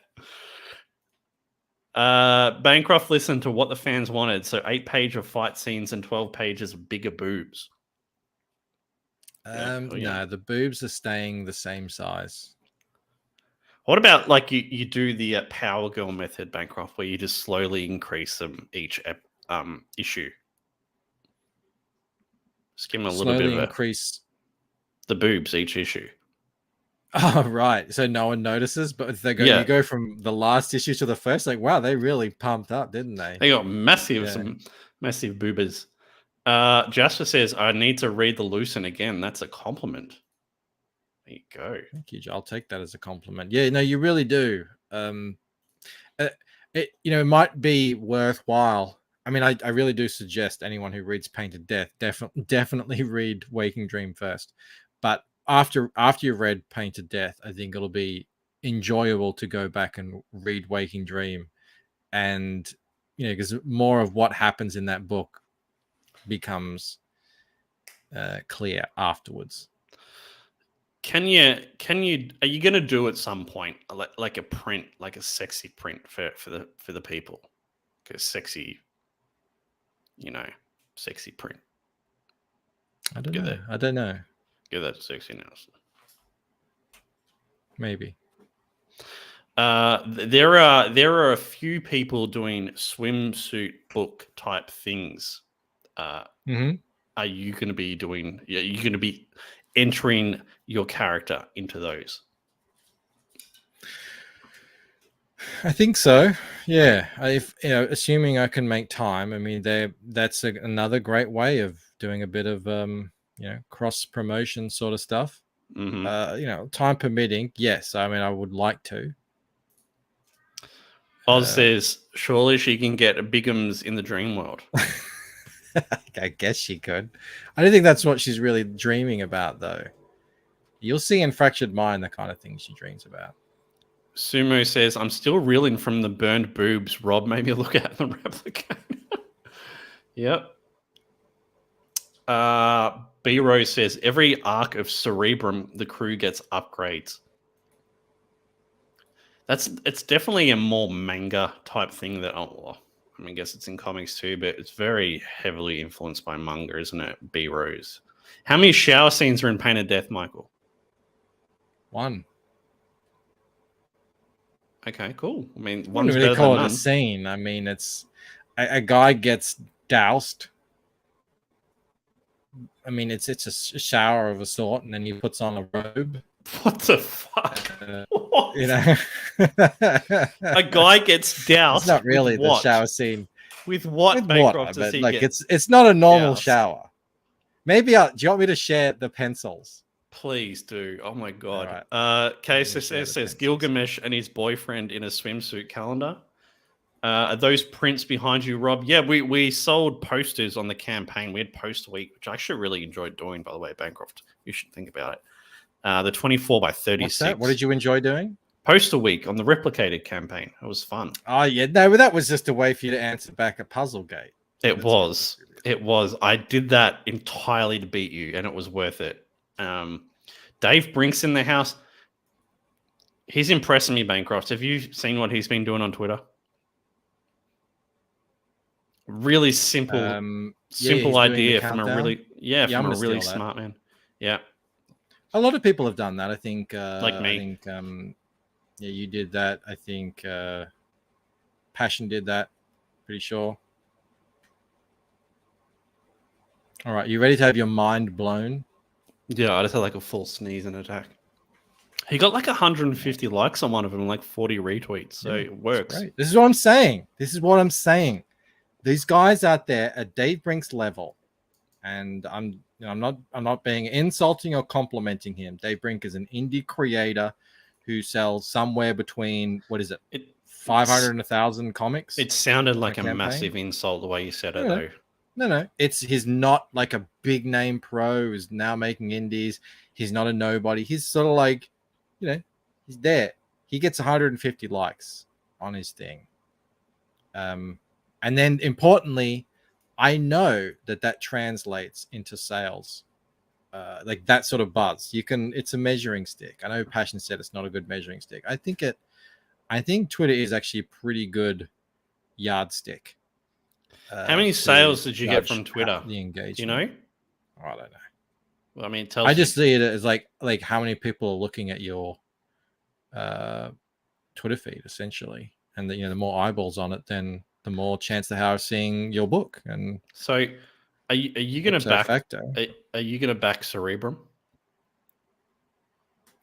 Bancroft listened to what the fans wanted, so 8 pages of fight scenes and 12 pages of bigger boobs. No, the boobs are staying the same size. What about like you do the Power Girl method, Bancroft, where you just slowly increase them each issue? Just give them a little bit of increase the boobs each issue. Oh, right. So no one notices, but if they go, you go from the last issue to the first, like, wow, they really pumped up, didn't they? They got some massive boobers. Jasper says, I need to read the Lucent again. That's a compliment. There you go. Thank you. I'll take that as a compliment. Yeah, no, you really do. It might be worthwhile. I mean, I really do suggest anyone who reads Painted Death definitely read Waking Dream first. But after you've read Painted Death, I think it'll be enjoyable to go back and read Waking Dream, and because more of what happens in that book becomes clear afterwards. Are you going to do at some point like a print, like a sexy print for the people? Because sexy print. I don't know. Get that sexy now. Maybe. There are a few people doing swimsuit book type things. Are you going to be doing? Are you going to be entering your character into those? I think so. Yeah. If assuming I can make time. I mean, that's another great way of doing a bit of cross promotion sort of stuff. Time permitting. Yes. I mean, I would like to. Oz says, surely she can get Bigums in the dream world. I guess she could. I don't think that's what she's really dreaming about, though. You'll see in Fractured Mind the kind of things she dreams about. Sumo says, I'm still reeling from the burned boobs. Rob, maybe look at the Replicator. Yep. B Rose says, every arc of Cerebrum, the crew gets upgrades. It's definitely a more manga type thing I guess it's in comics too, but it's very heavily influenced by manga, isn't it? B Rose. How many shower scenes are in Painted Death, Michael? 1. Okay, cool. I mean, I wouldn't really call it a scene. I mean, it's a guy gets doused. I mean, it's a shower of a sort, and then he puts on a robe. What the fuck? What? A guy gets doused. It's not really the shower scene. With what? With water, but it's not a normal shower. Maybe do you want me to share the pencils? Please do. Oh my god. Right. KSS says Gilgamesh and his boyfriend in a swimsuit calendar. Are those prints behind you, Rob? Yeah, we sold posters on the campaign. We had Poster Week, which I actually really enjoyed doing, by the way, Bancroft. You should think about it. The 24 by 36. What's that? What did you enjoy doing? poster week on the Replicator campaign. It was fun. Oh yeah, no, but that was just a way for you to answer back a puzzle gate. It was. It was. I did that entirely to beat you, and it was worth it. Dave Brink's in the house. He's impressing me, Bancroft. Have you seen what he's been doing on Twitter? Really simple, simple idea from a really, from a really smart man. Yeah. A lot of people have done that. I think, like me. I think, yeah, you did that. I think Passion did that. Pretty sure. All right, you ready to have your mind blown? Yeah, I just had like a full sneeze and attack. He got like 150 likes on one of them and like 40 retweets. So it works. Great. This is what I'm saying. This is what I'm saying. These guys out there at Dave Brink's level, and I'm not being insulting or complimenting him. Dave Brink is an indie creator who sells somewhere between 500 and 1,000 comics. It sounded like a massive insult the way you said it, though. No. He's not like a big name pro who's now making indies. He's not a nobody. He's sort of like, he's there. He gets 150 likes on his thing. And then importantly, I know that translates into sales. Like that sort of buzz. It's a measuring stick. I know Passion said it's not a good measuring stick. I think Twitter is actually a pretty good yardstick. How many sales did you get from Twitter? The engagement. Do you know? I don't know. Well, I mean, I just see it as like how many people are looking at your Twitter feed essentially, and the more eyeballs on it, then the more chance they have of seeing your book. And so, are you going to back? Are you going to back Cerebrum?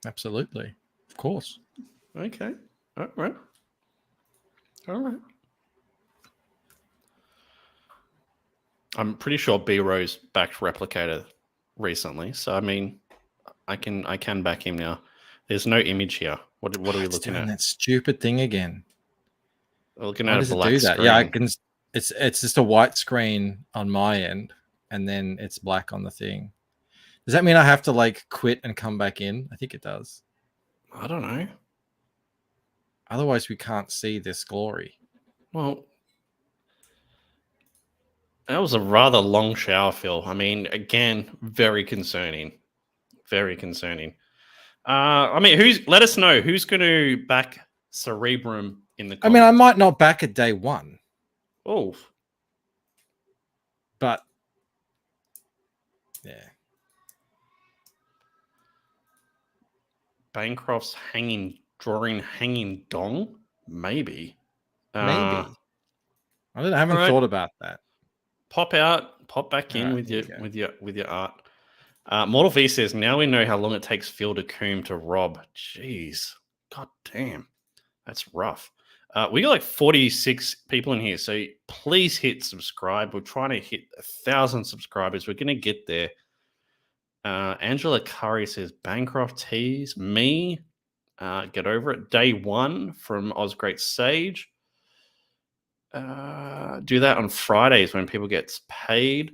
Absolutely, of course. Okay, all right. I'm pretty sure B Rose backed Replicator recently, so I mean, I can back him now. There's no image here. What are we looking at? That stupid thing again. We're looking at a black screen. Yeah, I can. It's just a white screen on my end, and then it's black on the thing. Does that mean I have to like quit and come back in? I think it does. I don't know. Otherwise, we can't see this glory. Well, that was a rather long shower, Phil. I mean, again, very concerning. Very concerning. I mean, let us know who's going to back Cerebrum in the comments. I mean, I might not back it day one. Oh. But, yeah. Bancroft's drawing hanging dong? Maybe. I haven't thought about that. Pop back in with your art. Mortal V says, now we know how long it takes Phil to comb to Rob. Jeez. God damn. That's rough. We got like 46 people in here, so please hit subscribe. We're trying to hit 1,000 subscribers. We're going to get there. Angela Curry says, Bancroft tease me. Get over it. Day one from Osgreat Sage. Do that on Fridays when people get paid.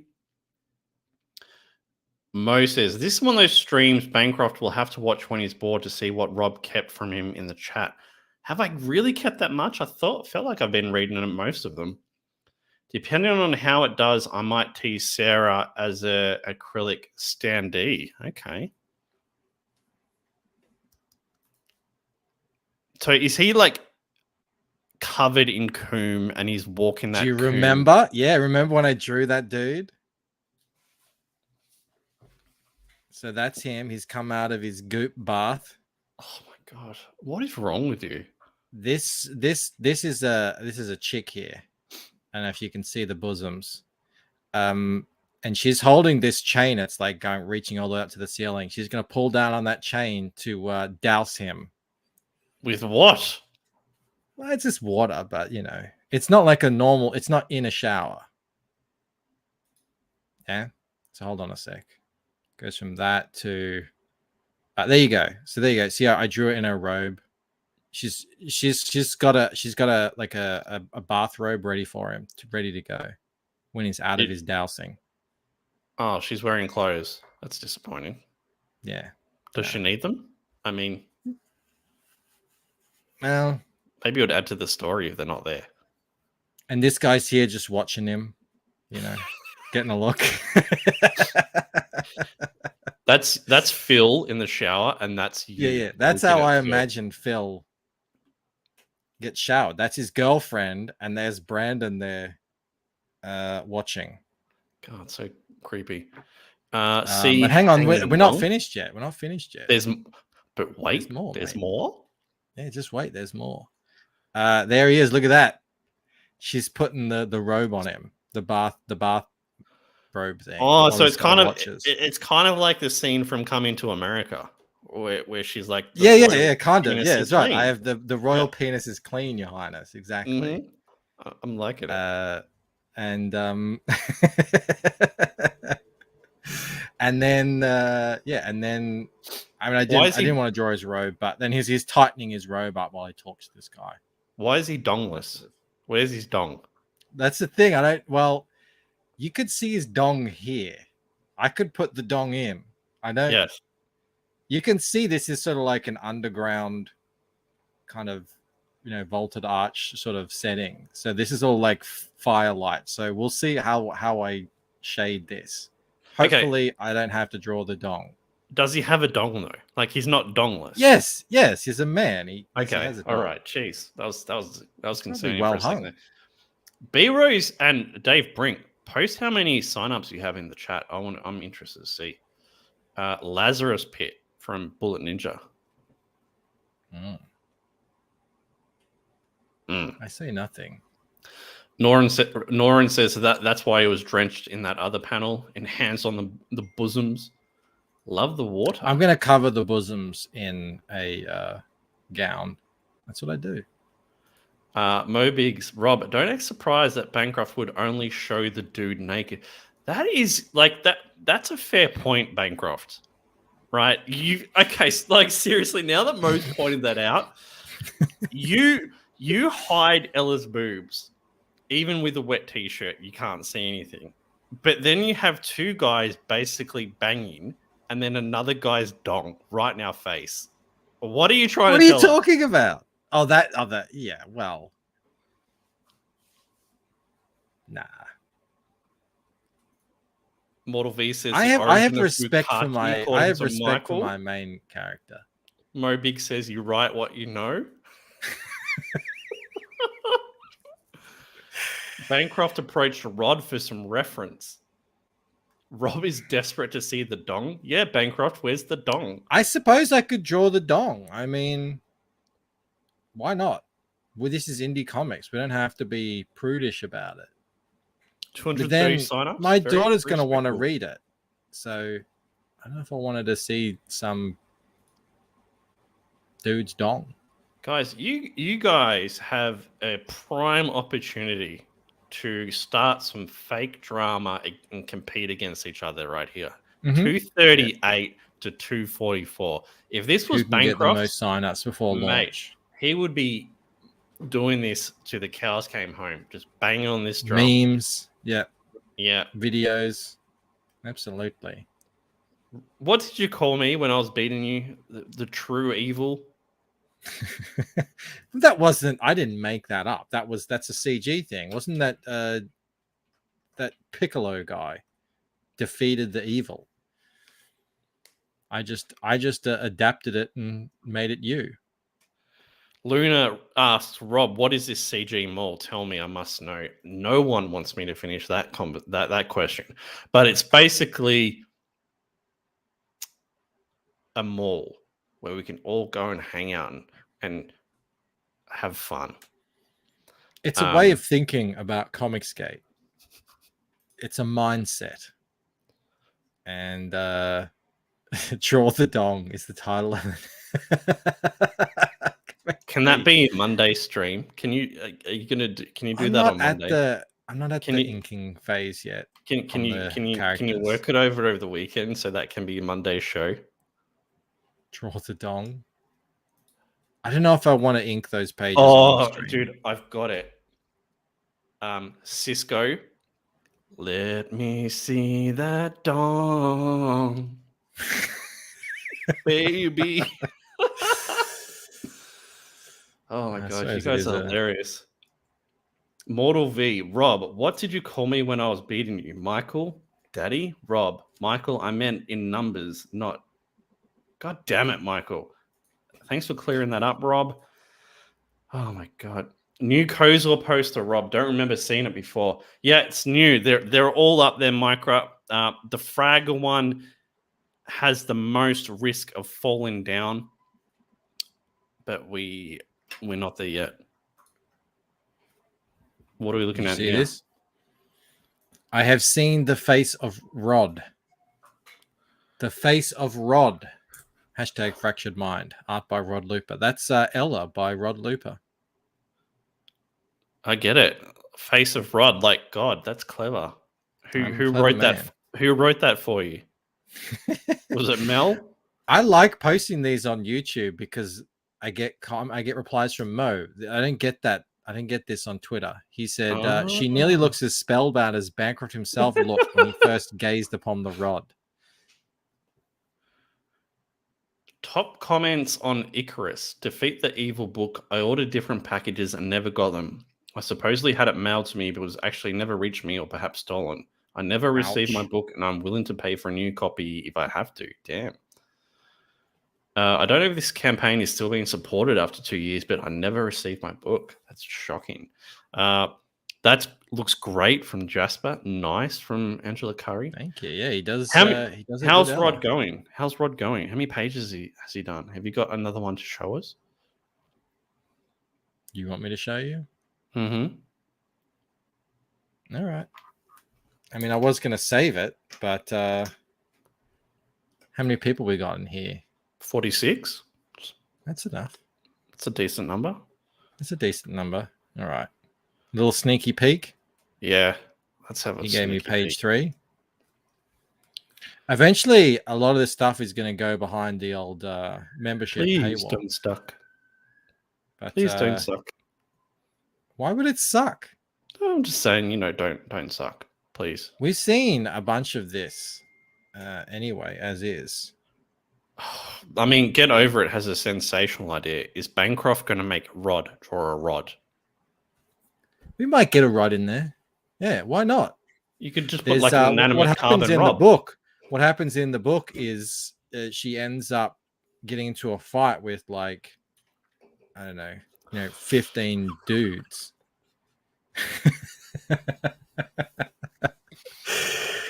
Mo says, this is one of those streams Bancroft will have to watch when he's bored to see what Rob kept from him in the chat. Have I really kept that much? I felt like I've been reading most of them. Depending on how it does, I might tease Sarah as a acrylic standee. Okay. So is he like covered in coom and he's walking that? Do you remember? Yeah, remember when I drew that dude? So that's him. He's come out of his goop bath. Oh my god, what is wrong with you? This is a chick here. I don't know if you can see the bosoms. And she's holding this chain. It's like reaching all the way up to the ceiling. She's going to pull down on that chain to douse him. With what? Well, it's just water, but it's not like it's not in a shower. Yeah. So hold on a sec. Goes from that to there you go. So there you go. See, I drew it in her robe. She's got a bathrobe ready for him, ready to go when he's out of his dousing. Oh, she's wearing clothes. That's disappointing. Yeah. Does she need them? I mean, Well, Maybe it would add to the story if they're not there. and this guy's here just watching him, getting a look. That's Phil in the shower, and that's you. Yeah. That's looking how at I Phil. imagine Phil gets showered. That's his girlfriend, and there's Brandon there watching. God, so creepy. But See, hang on, we're not dong. finished yet. We're not finished yet. But wait, There's more. There's mate. more. Yeah, just wait. There's more. There he is. Look at that. She's putting the robe on him. The bath robe thing. Oh, so while it's kind of watches. it's kind of like the scene from Coming to America, where she's like, the Yeah, royal kind of. penis Yeah, is that's right. clean. I have the royal penis is clean, Your Highness. Exactly. Mhm. I'm liking it. And and then and then I mean I didn't want to draw his robe, but then he's tightening his robe up while he talks to this guy. Why is he dongless? Where's his dong? That's the thing. You could see his dong here. I could put the dong in. I don't. Yes. You can see this is sort of like an underground kind of, vaulted arch sort of setting. So this is all like firelight. So we'll see how I shade this. Hopefully, I don't have to draw the dong. Does he have a dong though? Like he's not dongless. Yes, he's a man. He has a dong. All right. Jeez, that was concerning. Well for a second hung. there. B Rose and Dave Brink, post how many signups you have in the chat. I'm interested to see. Lazarus Pit from Bullet Ninja. I say nothing. Norin says that's why he was drenched in that other panel. Enhanced on the bosoms. Love the water. I'm going to cover the bosoms in a gown. That's what I do. Mo Biggs, Rob, don't act surprised that Bancroft would only show the dude naked. That is like that. That's a fair point, Bancroft. Right? Like seriously. Now that Mo's pointed that out, you hide Ella's boobs, even with a wet t-shirt. You can't see anything. But then you have two guys basically banging, and then another guy's dong right in our face. What are you trying to tell us? What are you talking about? Oh, that. Yeah, well. Nah. Mortal V says I have respect for my main character. Mo Big says you write what you know. Bancroft approached Rod for some reference. Rob is desperate to see the dong. Yeah, Bancroft, where's the dong? I suppose I could draw the dong. I mean, why not? Well, this is indie comics. We don't have to be prudish about it. 230 signups. My daughter's going to want to read it. So I don't know if I wanted to see some dude's dong. Guys, you guys have a prime opportunity to start some fake drama and compete against each other right here. 238 to 244. If this was Bancroft, get the most signups before launch, he would be doing this to the cows came home, just banging on this drum. Memes, yeah, videos, absolutely. What did you call me when I was beating you? The true evil. That wasn't. I didn't make that up. That's a CG thing, wasn't that? That Piccolo guy defeated the evil. I just adapted it and made it you. Luna asks Rob, "What is this CG mall? Tell me, I must know." No one wants me to finish that question, but it's basically a mall where we can all go and hang out and have fun. It's a way of thinking about ComicsGate. It's a mindset. And Draw the Dong is the title of it. Can that be Monday stream? Can you do that on Monday? I'm not at the inking phase yet. Can you work it over the weekend so that can be Monday's show? Draw the Dong. I don't know if I want to ink those pages. Oh, dude, I've got it. Cisco, let me see that dong, baby. Oh my I god, you suppose it guys is are hilarious. Mortal V, Rob, what did you call me when I was beating you? Michael, Daddy, Rob, Michael. I meant in numbers, not. God damn it, Michael. Thanks for clearing that up, Rob. Oh my god. New Kozor poster, Rob. Don't remember seeing it before. Yeah, it's new. They're all up there, Micro. The Fragger one has the most risk of falling down, but we're not there yet. What are we looking You at see here? this? I have seen the face of Rod. The face of Rod. Hashtag fractured mind. Art by Rod Looper. That's Ella by Rod Looper. I get it. Face of Rod, like God, that's clever. I'm a Who clever wrote man. that? Who wrote that for you? Was it Mel? I like posting these on YouTube because I get replies from Mo. I don't get that. I didn't get this on Twitter. He said she nearly Oh. looks as spellbound as Bancroft himself looked when he first gazed upon the rod. Top comments on Icarus. Defeat the evil book. I ordered different packages and never got them. I supposedly had it mailed to me, but was actually never reached me or perhaps stolen. I never received my Ouch. book, and I'm willing to pay for a new copy if I have to. Damn. I don't know if this campaign is still being supported after 2 years, but I never received my book. That's shocking. That looks great from Jasper. Nice from Angela Curry. Thank you. Yeah, he does. How's He does. a good Rod Ella. going? How's Rod going? How many pages has he done? Have you got another one to show us? You want me to show you? Mm-hmm. All right. I mean, I was going to save it, but how many people we got in here? 46. That's enough. That's a decent number. It's a decent number. All right. Little sneaky peek. Yeah. Let's have a He gave me sneaky page peek. 3. Eventually, a lot of this stuff is going to go behind the old membership Please paywall. don't suck. But, Please don't suck. Why would it suck? I'm just saying, don't suck. Please. We've seen a bunch of this anyway, as is. I mean, Get Over It has a sensational idea. Is Bancroft going to make Rod draw a rod? We might get a rod in there. Yeah, why not? You could just put There's like an what inanimate happens carbon in rod. the book. What happens in the book is she ends up getting into a fight with like, I don't know, 15 dudes.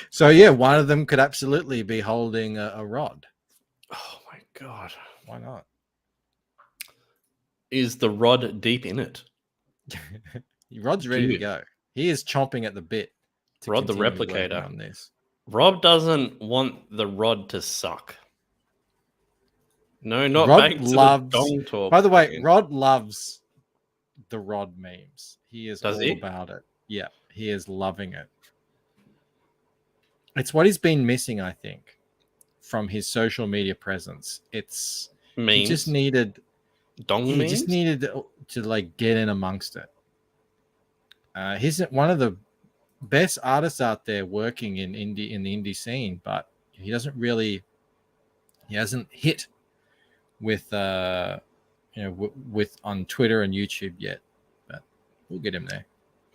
So yeah, one of them could absolutely be holding a rod. Oh my god. Why not? Is the rod deep in it? Rod's ready to Dude. go. He is chomping at the bit. to Rod the continue working Replicator. on this. Rob doesn't want the rod to suck. No, not Rod back to loves- the dong talk. By the way, again. Rod loves the Rod memes. He is Does all he? about it. Yeah, he is loving it. It's what he's been missing, I think, from his social media presence. It's memes. he just needed memes? to like get in amongst it. He's one of the best artists out there working in the indie scene, but he hasn't hit with with on Twitter and YouTube yet, but we'll get him there.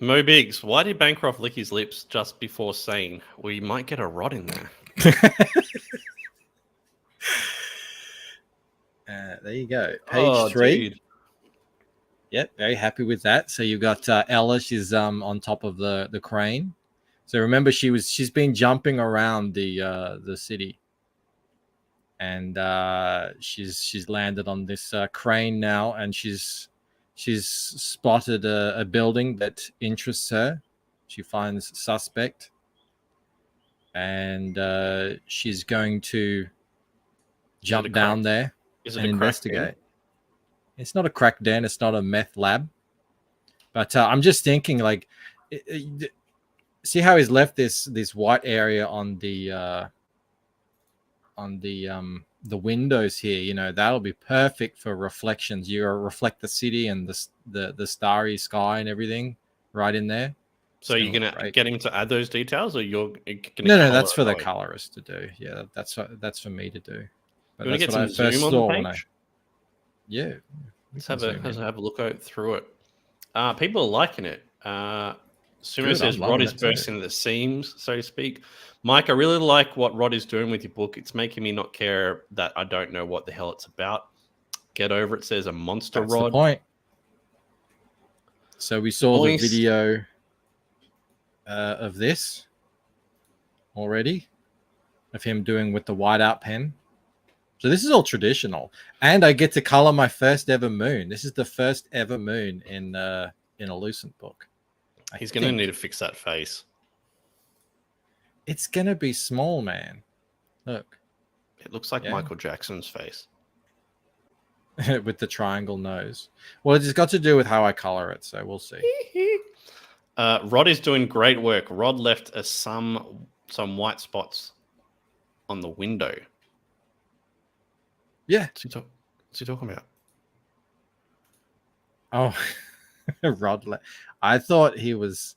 Mo Biggs, why did Bancroft lick his lips just before saying, we might get a rod in there? There you go. Page 3. Dude. Yep, very happy with that. So you've got Ella. She's on top of the crane. So remember, she's been jumping around the city, and she's landed on this crane now, and she's spotted a building that interests her. She finds suspect, and she's going to jump down there Is it and a investigate. investigate? It's not a crack den. It's not a meth lab. But I'm just thinking, like, see how he's left this white area on the windows here. You know, that'll be perfect for reflections. You reflect the city and the starry sky and everything right in there. So you're going to get him to add those details, or you're going to No, that's for the colorist to do. Yeah, that's for me to do. But You want to that's get what some I first zoom saw on when the I. page? Yeah, Let's have a look through it. People are liking it. Sumo Good, says I'm Rod loving is it too. bursting at the seams, so to speak. Mike, I really like what Rod is doing with your book. It's making me not care that I don't know what the hell it's about. Get over it, says a monster That's the Rod. point. So we saw the Nice. video of this already, of him doing with the whiteout pen. So this is all traditional, and I get to color my first ever moon. This is the first ever moon in a Lucent book. He's going to need to fix that face. It's gonna be small, man. Look, It looks like Michael Jackson's face. with the triangle nose. Well, it's got to do with how I color it, so we'll see. Rod is doing great work. Rod left us some white spots on the window. Yeah. What's he talking about? Oh, Rod. I thought he was.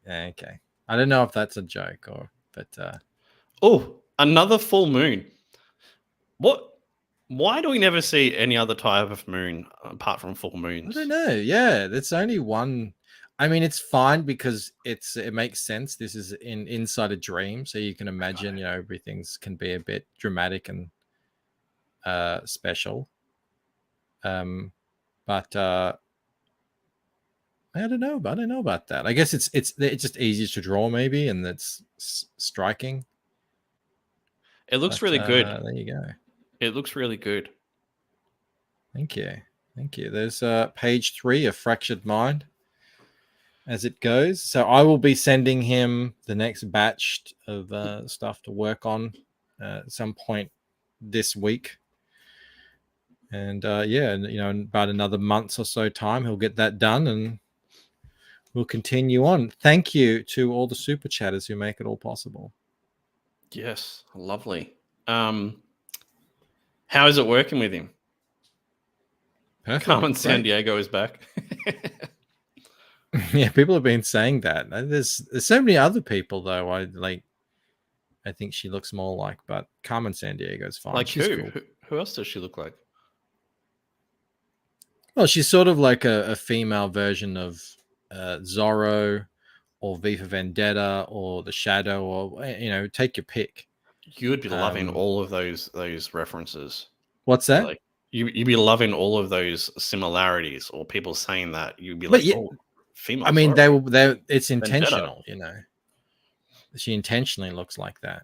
Okay. I don't know if that's a joke but. Oh, another full moon. What? Why do we never see any other type of moon apart from full moons? I don't know. Yeah, that's only one. I mean, it's fine because it makes sense. This is inside a dream, so you can imagine, everything's can be a bit dramatic and special. But I don't know. I don't know about that. I guess it's just easier to draw, maybe, and it's striking. It looks really good. There you go. It looks really good. Thank you. There's page 3 of Fractured Mind as it goes. So I will be sending him the next batch of stuff to work on at some point this week. And in about another month or so time, he'll get that done and we'll continue on. Thank you to all the super chatters who make it all possible. Yes, lovely. How is it working with him? Perfect. Carmen San Diego is back. Yeah, people have been saying that. There's so many other people though. I think she looks more like, but Carmen San Diego's fine. Like she's who? Cool. Who else does she look like? Well, she's sort of like a female version of Zorro or V for Vendetta or The Shadow, or take your pick. You would be loving all of those references. What's that? Like you'd be loving all of those similarities, or people saying that. You'd be like, oh, female. I mean, Zorro. it's intentional, She intentionally looks like that.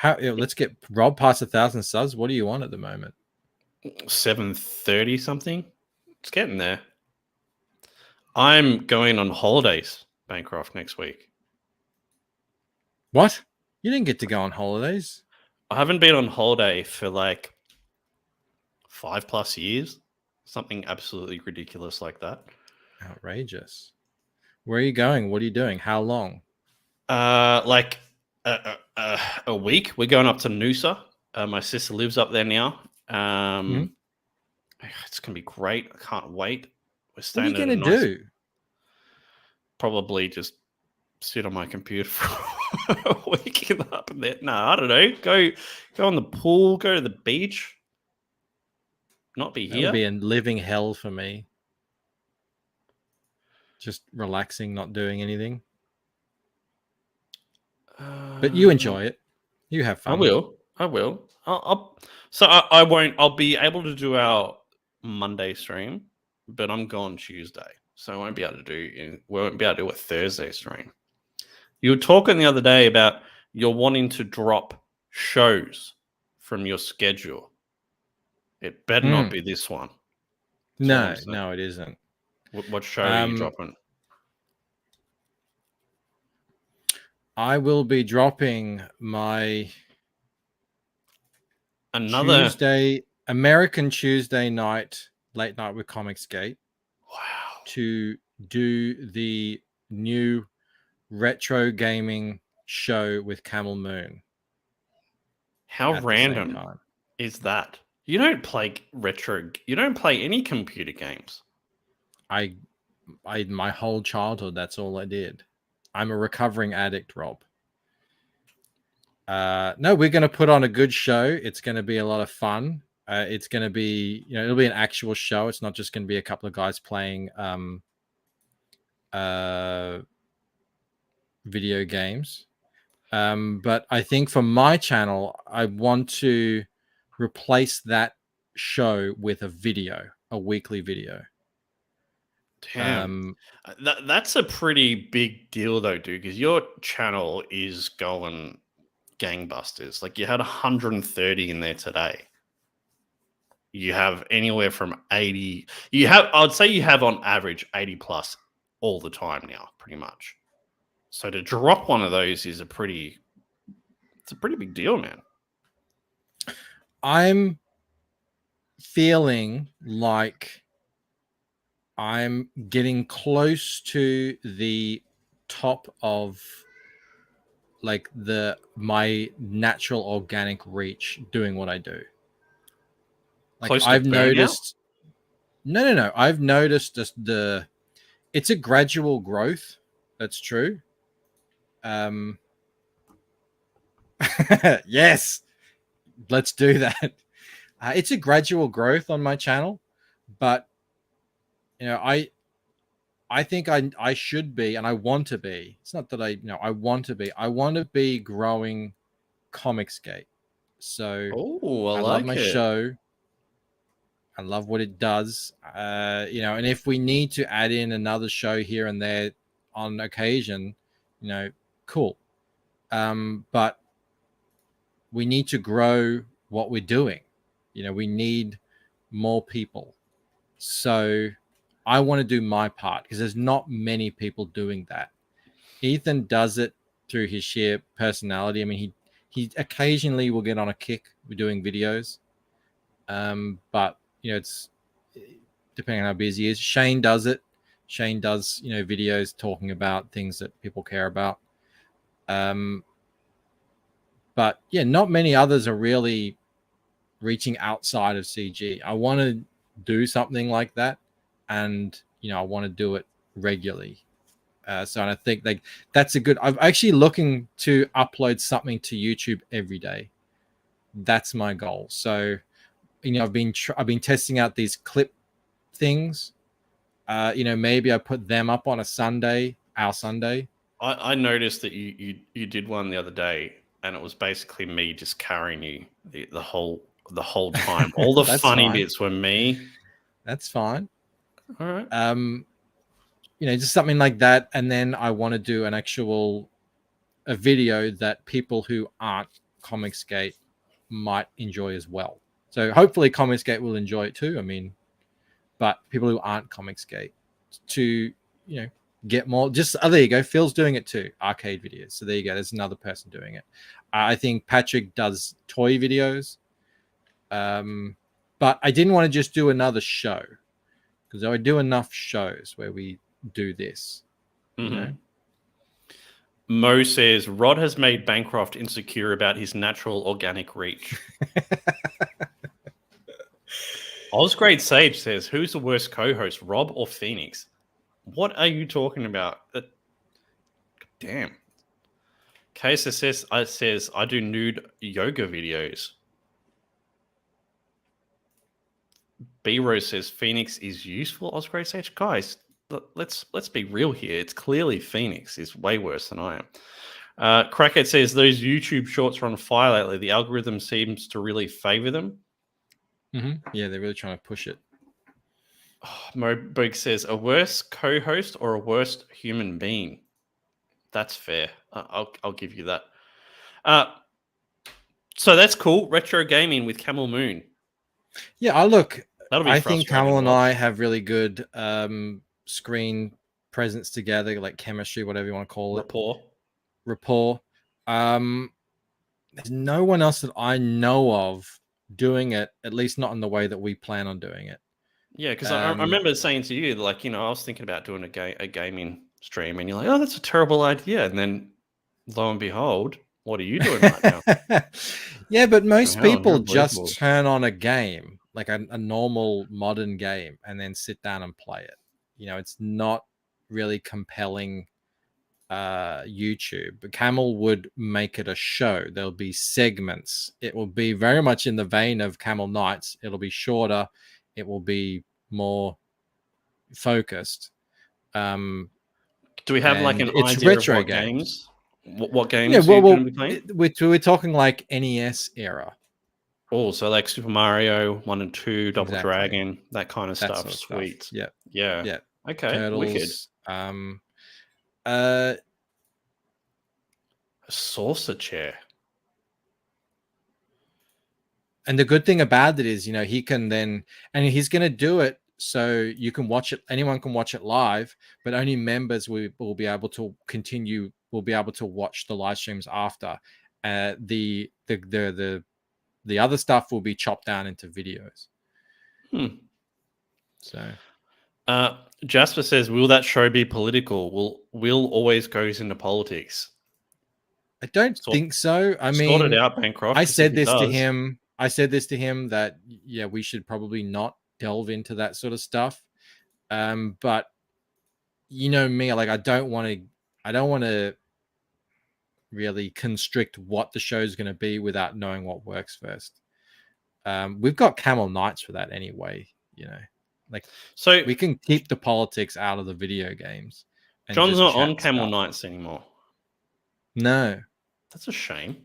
Let's get Rob past 1,000 subs. What do you want at the moment? 730 something. It's getting there. I'm going on holidays, Bancroft, next week. What? You didn't get to go on holidays? I haven't been on holiday for like 5+ years. Something absolutely ridiculous like that. Outrageous. Where are you going? What are you doing? How long? Like a week. We're going up to Noosa. My sister lives up there now. It's gonna be great. I can't wait. We're staying. What are you gonna do? Probably just sit on my computer for a week up in there. No, I don't know. Go on the pool. Go to the beach. Not be here. That would be a living hell for me. Just relaxing, not doing anything. But you enjoy it. You have fun. I will. I won't. I'll be able to do our Monday stream, but I'm gone Tuesday, so I won't be able to do. We won't be able to do a Thursday stream. You were talking the other day about you're wanting to drop shows from your schedule. It better not be this one. No, it isn't. What show are you dropping? I will be dropping my another American Tuesday night, late night with ComicsGate. Wow. To do the new retro gaming show with Camel Moon. How random is that? You don't play retro. You don't play any computer games. I my whole childhood, that's all I did. I'm a recovering addict, Rob. No, we're going to put on a good show. It's going to be a lot of fun. It's going to be, it'll be an actual show. It's not just going to be a couple of guys playing video games. But I think for my channel, I want to replace that show with a weekly video. Damn. That's a pretty big deal though, dude, because your channel is going gangbusters. Like you had 130 in there today. You have anywhere from 80. I'd say you have on average 80 plus all the time now, pretty much. So to drop one of those is it's a pretty big deal, man. I'm feeling like I'm getting close to the top of like my natural organic reach doing what I do. Like Close to I've burnout? noticed no. I've noticed just it's a gradual growth. That's true. Yes, let's do that. It's a gradual growth on my channel, but I think I should be, and I want to be. It's not that I want to be. I want to be growing ComicsGate. So I love like my it. show. I love what it does. And if we need to add in another show here and there on occasion, cool. But we need to grow what we're doing. We need more people. So I want to do my part because there's not many people doing that. Ethan does it through his sheer personality. I mean, he occasionally will get on a kick with doing videos. But it's depending on how busy he is. Shane does it. Shane does, videos talking about things that people care about. But yeah, not many others are really reaching outside of CG. I want to do something like that, and I want to do it regularly. So I think that's a good. I'm actually looking to upload something to YouTube every day. That's my goal. So I've been testing out these clip things. Maybe I put them up on a Sunday, our Sunday. I noticed that you did one the other day, and it was basically me just carrying you the whole time. All the funny bits were me. That's fine. All right. Just something like that, and then I want to do a video that people who aren't ComicsGate might enjoy as well. So hopefully ComicsGate will enjoy it too. I mean, but people who aren't ComicsGate to get more. Just there you go. Phil's doing it too. Arcade videos. So there you go. There's another person doing it. I think Patrick does toy videos. But I didn't want to just do another show because I do enough shows where we do this. Mo says Rod has made Bancroft insecure about his natural organic reach. Osgrade Sage says, who's the worst co-host, Rob or Phoenix? What are you talking about? Damn. KSS says, I do nude yoga videos. B-Rose says, Phoenix is useful. Osgrade Sage. Guys, let's be real here. It's clearly Phoenix is way worse than I am. Crackhead says, those YouTube shorts are on fire lately. The algorithm seems to really favor them. Yeah, they're really trying to push it. Moberg says, a worse co-host or a worse human being? That's fair. I'll give you that. So that's cool. Retro gaming with Camel Moon. Yeah, I think Camel and I watch. have really good screen presence together, like chemistry, whatever you want to call it. Rapport. There's no one else that I know of doing it, at least not in the way that we plan on doing it. Yeah, because I remember saying to you, like, I was thinking about doing a gaming stream, and you're like, oh, that's a terrible idea. And then, lo and behold, what are you doing right now? Yeah, but most people just turn on a game, like a normal modern game, and then sit down and play it. It's not really compelling YouTube. But Camel would make it a show. There'll be segments. It will be very much in the vein of Camel Nights. It'll be shorter. It will be more focused. Do we have like an it's idea retro of what games? What games Yeah, you're going to be playing? we're talking like NES era. Oh, so like Super Mario 1 and 2, Double Exactly. Dragon, that kind of That stuff. sort of Sweet. stuff. Yeah. Okay. Turtles. Wicked. A saucer chair. And the good thing about it is, he can then, and he's going to do it so you can watch it. Anyone can watch it live, but only members will be able to continue. Will be able to watch the live streams after. The other stuff will be chopped down into videos. So, Jasper says, "Will that show be political? Will always goes into politics?" I don't think so. I mean, sort it out, Bancroft. I said this to him. I said this to him that we should probably not delve into that sort of stuff. But me, like I don't want to really constrict what the show's going to be without knowing what works first. We've got Camel Nights for that anyway, so we can keep the politics out of the video games. John's not on Camel Nights anymore. No, that's a shame.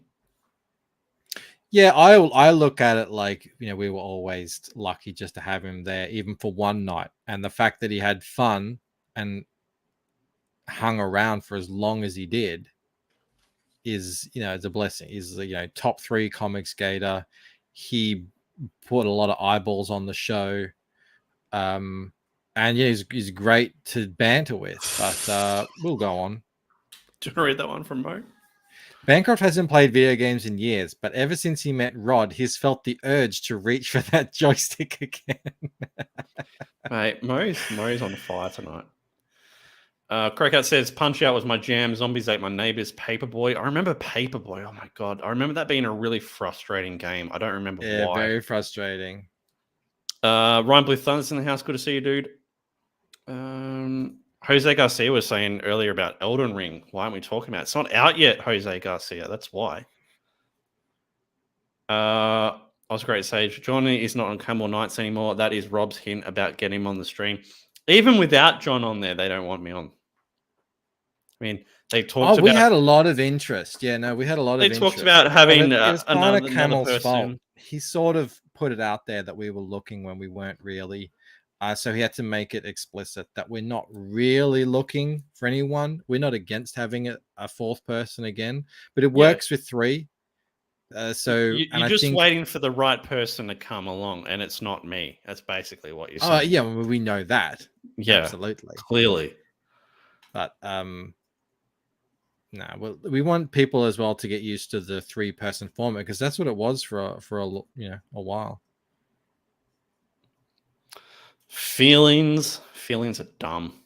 Yeah, I look at it like, we were always lucky just to have him there, even for one night. And the fact that he had fun and hung around for as long as he did is, it's a blessing. He's top 3 ComicsGater. He put a lot of eyeballs on the show. And he's great to banter with, but we'll go on. Do you want to read that one from Mo? Bancroft hasn't played video games in years, but ever since he met Rod, he's felt the urge to reach for that joystick again. Mate, Mo's on fire tonight. Crackout says, Punch Out was my jam. Zombies ate my neighbor's Paperboy. I remember Paperboy. Oh my God. I remember that being a really frustrating game. I don't remember why. Yeah, very frustrating. Ryan Blue Thunder's in the house. Good to see you, dude. Jose Garcia was saying earlier about Elden Ring. Why aren't we talking about it? It's not out yet, Jose Garcia. That's why. I was great, Sage. Johnny is not on Camel Nights anymore. That is Rob's hint about getting him on the stream. Even without John on there, they don't want me on. I mean, they talked about... we had a lot of interest. Yeah, no, we had a lot of interest. They talked about having it was kind of Camel's person. fault. He sort of put it out there that we were looking when we weren't really. So he had to make it explicit that we're not really looking for anyone. We're not against having a fourth person again, but it works with 3. So you're just waiting for the right person to come along, and it's not me. That's basically what you're saying. Yeah, we know that. Yeah, absolutely, clearly. But well, we want people as well to get used to the 3-person format because that's what it was for a while. Feelings are dumb.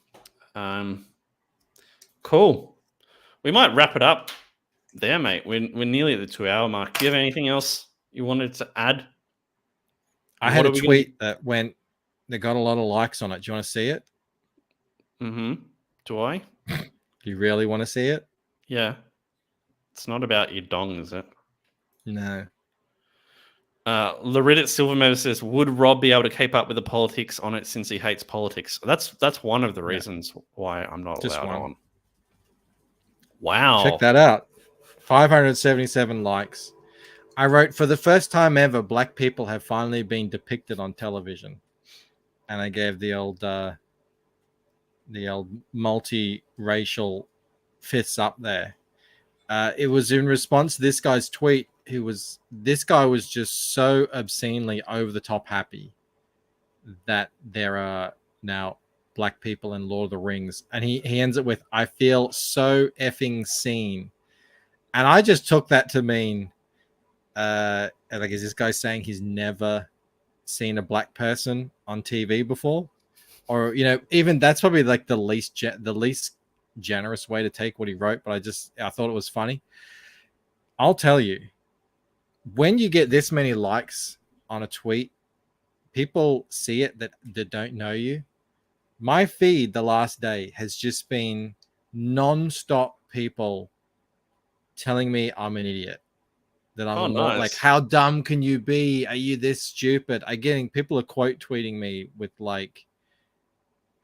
Cool. We might wrap it up there, mate. We're nearly at the 2-hour mark. Do you have anything else you wanted to add? I had a tweet that got a lot of likes on it. Do you want to see it? Do I? Do you really want to see it? Yeah. It's not about your dong, is it? No. Loreddit Silvermeadow says, would Rob be able to keep up with the politics on it since he hates politics? That's one of the reasons why I'm not allowed on. Wow. Check that out. 577 likes. I wrote, for the first time ever, black people have finally been depicted on television. And I gave the old multi-racial fists up there. It was in response to this guy's tweet. This guy was just so obscenely over the top happy that there are now black people in Lord of the Rings, and he ends it with, I feel so effing seen. And I just took that to mean is this guy saying he's never seen a black person on TV before? Or even that's probably like the least generous way to take what he wrote, but I thought it was funny. I'll tell you, when you get this many likes on a tweet, people see it that don't know you. My feed the last day has just been non-stop people telling me I'm an idiot, that I'm Oh, a like, nice. how dumb can you be? Are you this stupid? People are quote tweeting me with like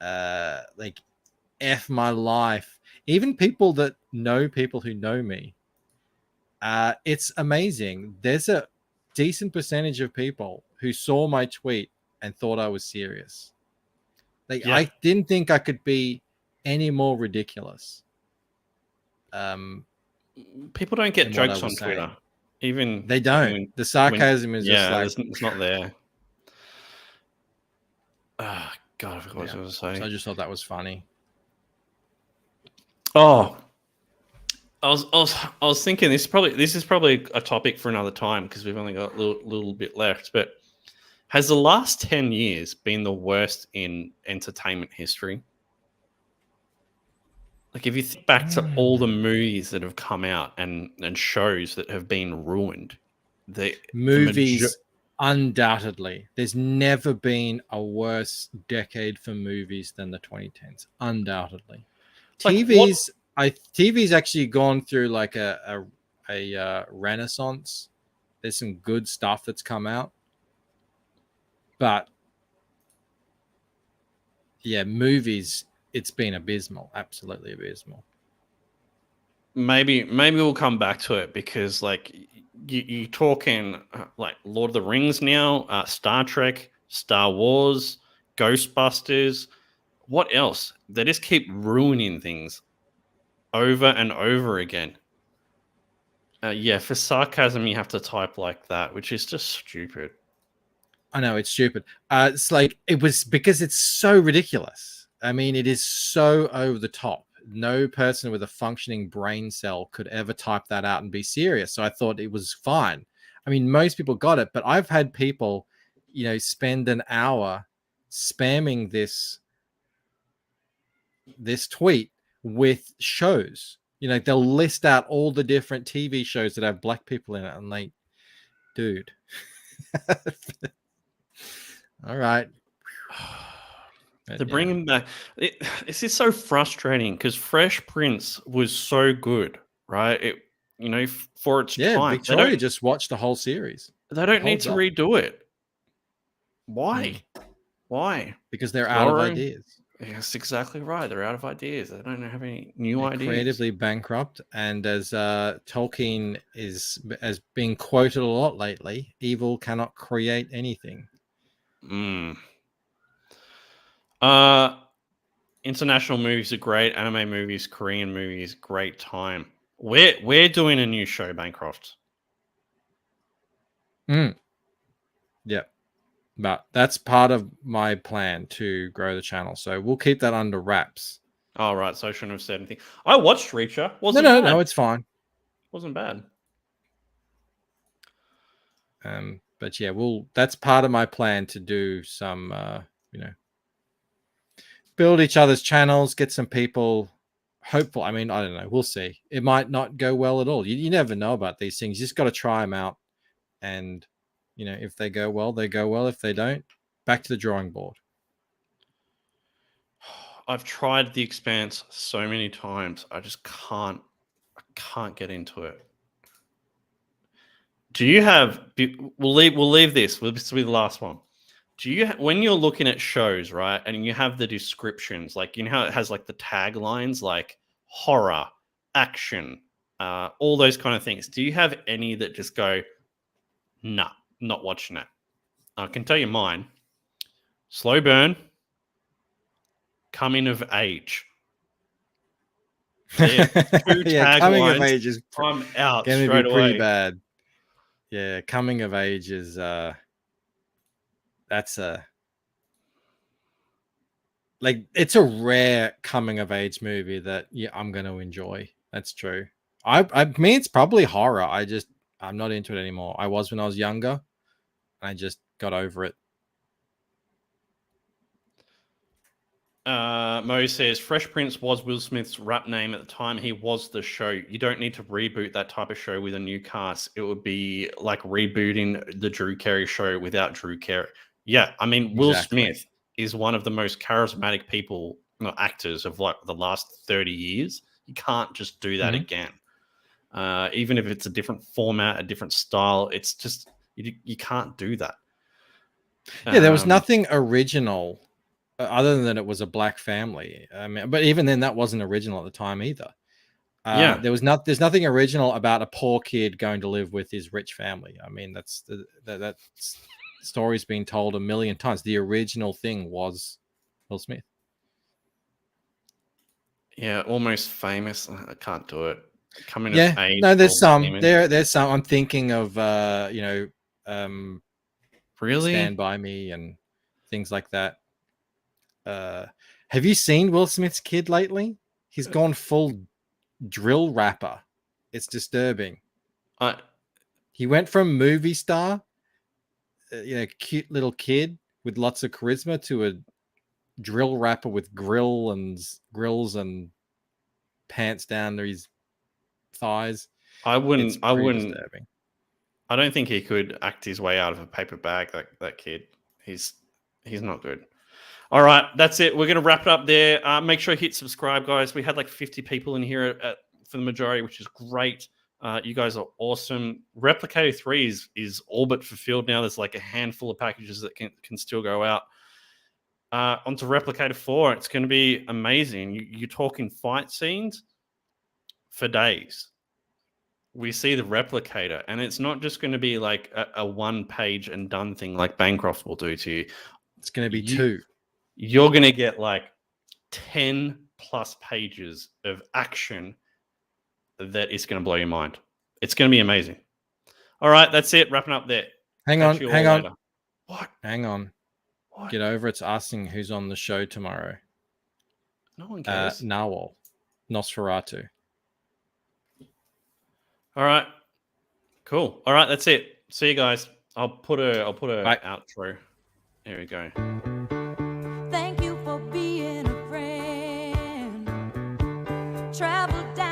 F my life. Even people that know people who know me. It's amazing. There's a decent percentage of people who saw my tweet and thought I was serious. Like, Yeah. I didn't think I could be any more ridiculous. People don't get than what I jokes on was Twitter. saying. Even They don't. when- The sarcasm is just yeah, like, it's not there. God, I forgot what I was going to so say. I just thought that was funny. Oh, I was thinking this is probably a topic for another time because we've only got a little bit left. But has the last 10 years been the worst in entertainment history? Like, if you think back to all the movies that have come out and shows that have been ruined, Movies, undoubtedly. There's never been a worse decade for movies than the 2010s. Undoubtedly. Like, TV's actually gone through like a renaissance. There's some good stuff that's come out, but yeah, movies, it's been abysmal, absolutely abysmal. maybe we'll come back to it because like you talking like Lord of the Rings now, Star Trek, Star Wars, Ghostbusters. What else? They just keep ruining things over and over again. Yeah, for sarcasm you have to type like that, which is just stupid. I know, it's stupid. It's like, it was because it's so ridiculous. I mean, it is so over the top. No person with a functioning brain cell could ever type that out and be serious. So I thought it was fine. I mean, most people got it, but I've had people, spend an hour spamming this tweet with shows. They'll list out all the different TV shows that have black people in it. And like, dude. All right. They're bringing back. This is so frustrating because Fresh Prince was so good, right? For its time. Victoria just watched the whole series. They don't need to redo it. Why? Why? Because they're out of ideas. Yes, exactly right. They're out of ideas. They don't have any new ideas. Creatively bankrupt, and as Tolkien has been quoted a lot lately, evil cannot create anything. International movies are great. Anime movies, Korean movies, great time. We're doing a new show, Bancroft. Yeah. But that's part of my plan to grow the channel. So we'll keep that under wraps. Oh, right. So I shouldn't have said anything. I watched Reacher. No, it's fine. Wasn't bad. But yeah, that's part of my plan to do some, build each other's channels, get some people hopeful. I mean, I don't know. We'll see. It might not go well at all. You never know about these things. You just got to try them out. And, if they go well, they go well. If they don't, back to the drawing board. I've tried The Expanse so many times. I just can't get into it. Do you have? We'll leave this. This will be the last one. Do you, when you're looking at shows, right, and you have the descriptions, like how it has like the taglines, like horror, action, all those kind of things. Do you have any that just go, nah, not watching it? I can tell you mine. Slow burn. Coming of age. Yeah, coming of age is I'm out gonna straight be away. pretty bad. Yeah, coming of age is it's a rare coming of age movie that I'm going to enjoy. That's true. I mean, it's probably horror. I'm not into it anymore. I was when I was younger. I just got over it. Mo says Fresh Prince was Will Smith's rap name at the time. He was the show. You don't need to reboot that type of show with a new cast. It would be like rebooting the Drew Carey show without Drew Carey. Yeah, I mean, Will Smith is one of the most charismatic people actors of like the last 30 years. You can't just do that Mhm. again. Even if it's a different format, a different style, it's just you can't do that. Yeah, there was nothing original other than it was a black family. I mean, but even then, that wasn't original at the time either. Yeah. There's nothing original about a poor kid going to live with his rich family. I mean, that story's been told a million times. The original thing was Will Smith. Yeah, Almost Famous. I can't do it. Coming Yeah, of age. no, there's some. Famous. There's some. I'm thinking of Really? Stand By Me and things like that. Have you seen Will Smith's kid lately? He's gone full drill rapper. It's disturbing. He went from movie star, cute little kid with lots of charisma, to a drill rapper with grills and pants down to his thighs. I wouldn't. Disturbing. I don't think he could act his way out of a paper bag. That kid. He's not good. All right, that's it. We're going to wrap it up there. Make sure you hit subscribe, guys. We had like 50 people in here for the majority, which is great. You guys are awesome. Replicator 3 is all but fulfilled now. There's like a handful of packages that can still go out. Onto Replicator 4. It's going to be amazing. You're talking fight scenes for days. We see the Replicator, and it's not just going to be like a one-page and done thing like Bancroft will do to you. It's going to be 2. You're going to get like 10 plus pages of action that is going to blow your mind. It's going to be amazing. All right, that's it. Wrapping up there. Hang on. What? Hang on. What? Get over. It's asking who's on the show tomorrow. No one cares. Narwhal. Nosferatu. All right. Cool. All right, that's it. See you guys. I'll put a outro. There we go. Thank you for being a friend. Travel down.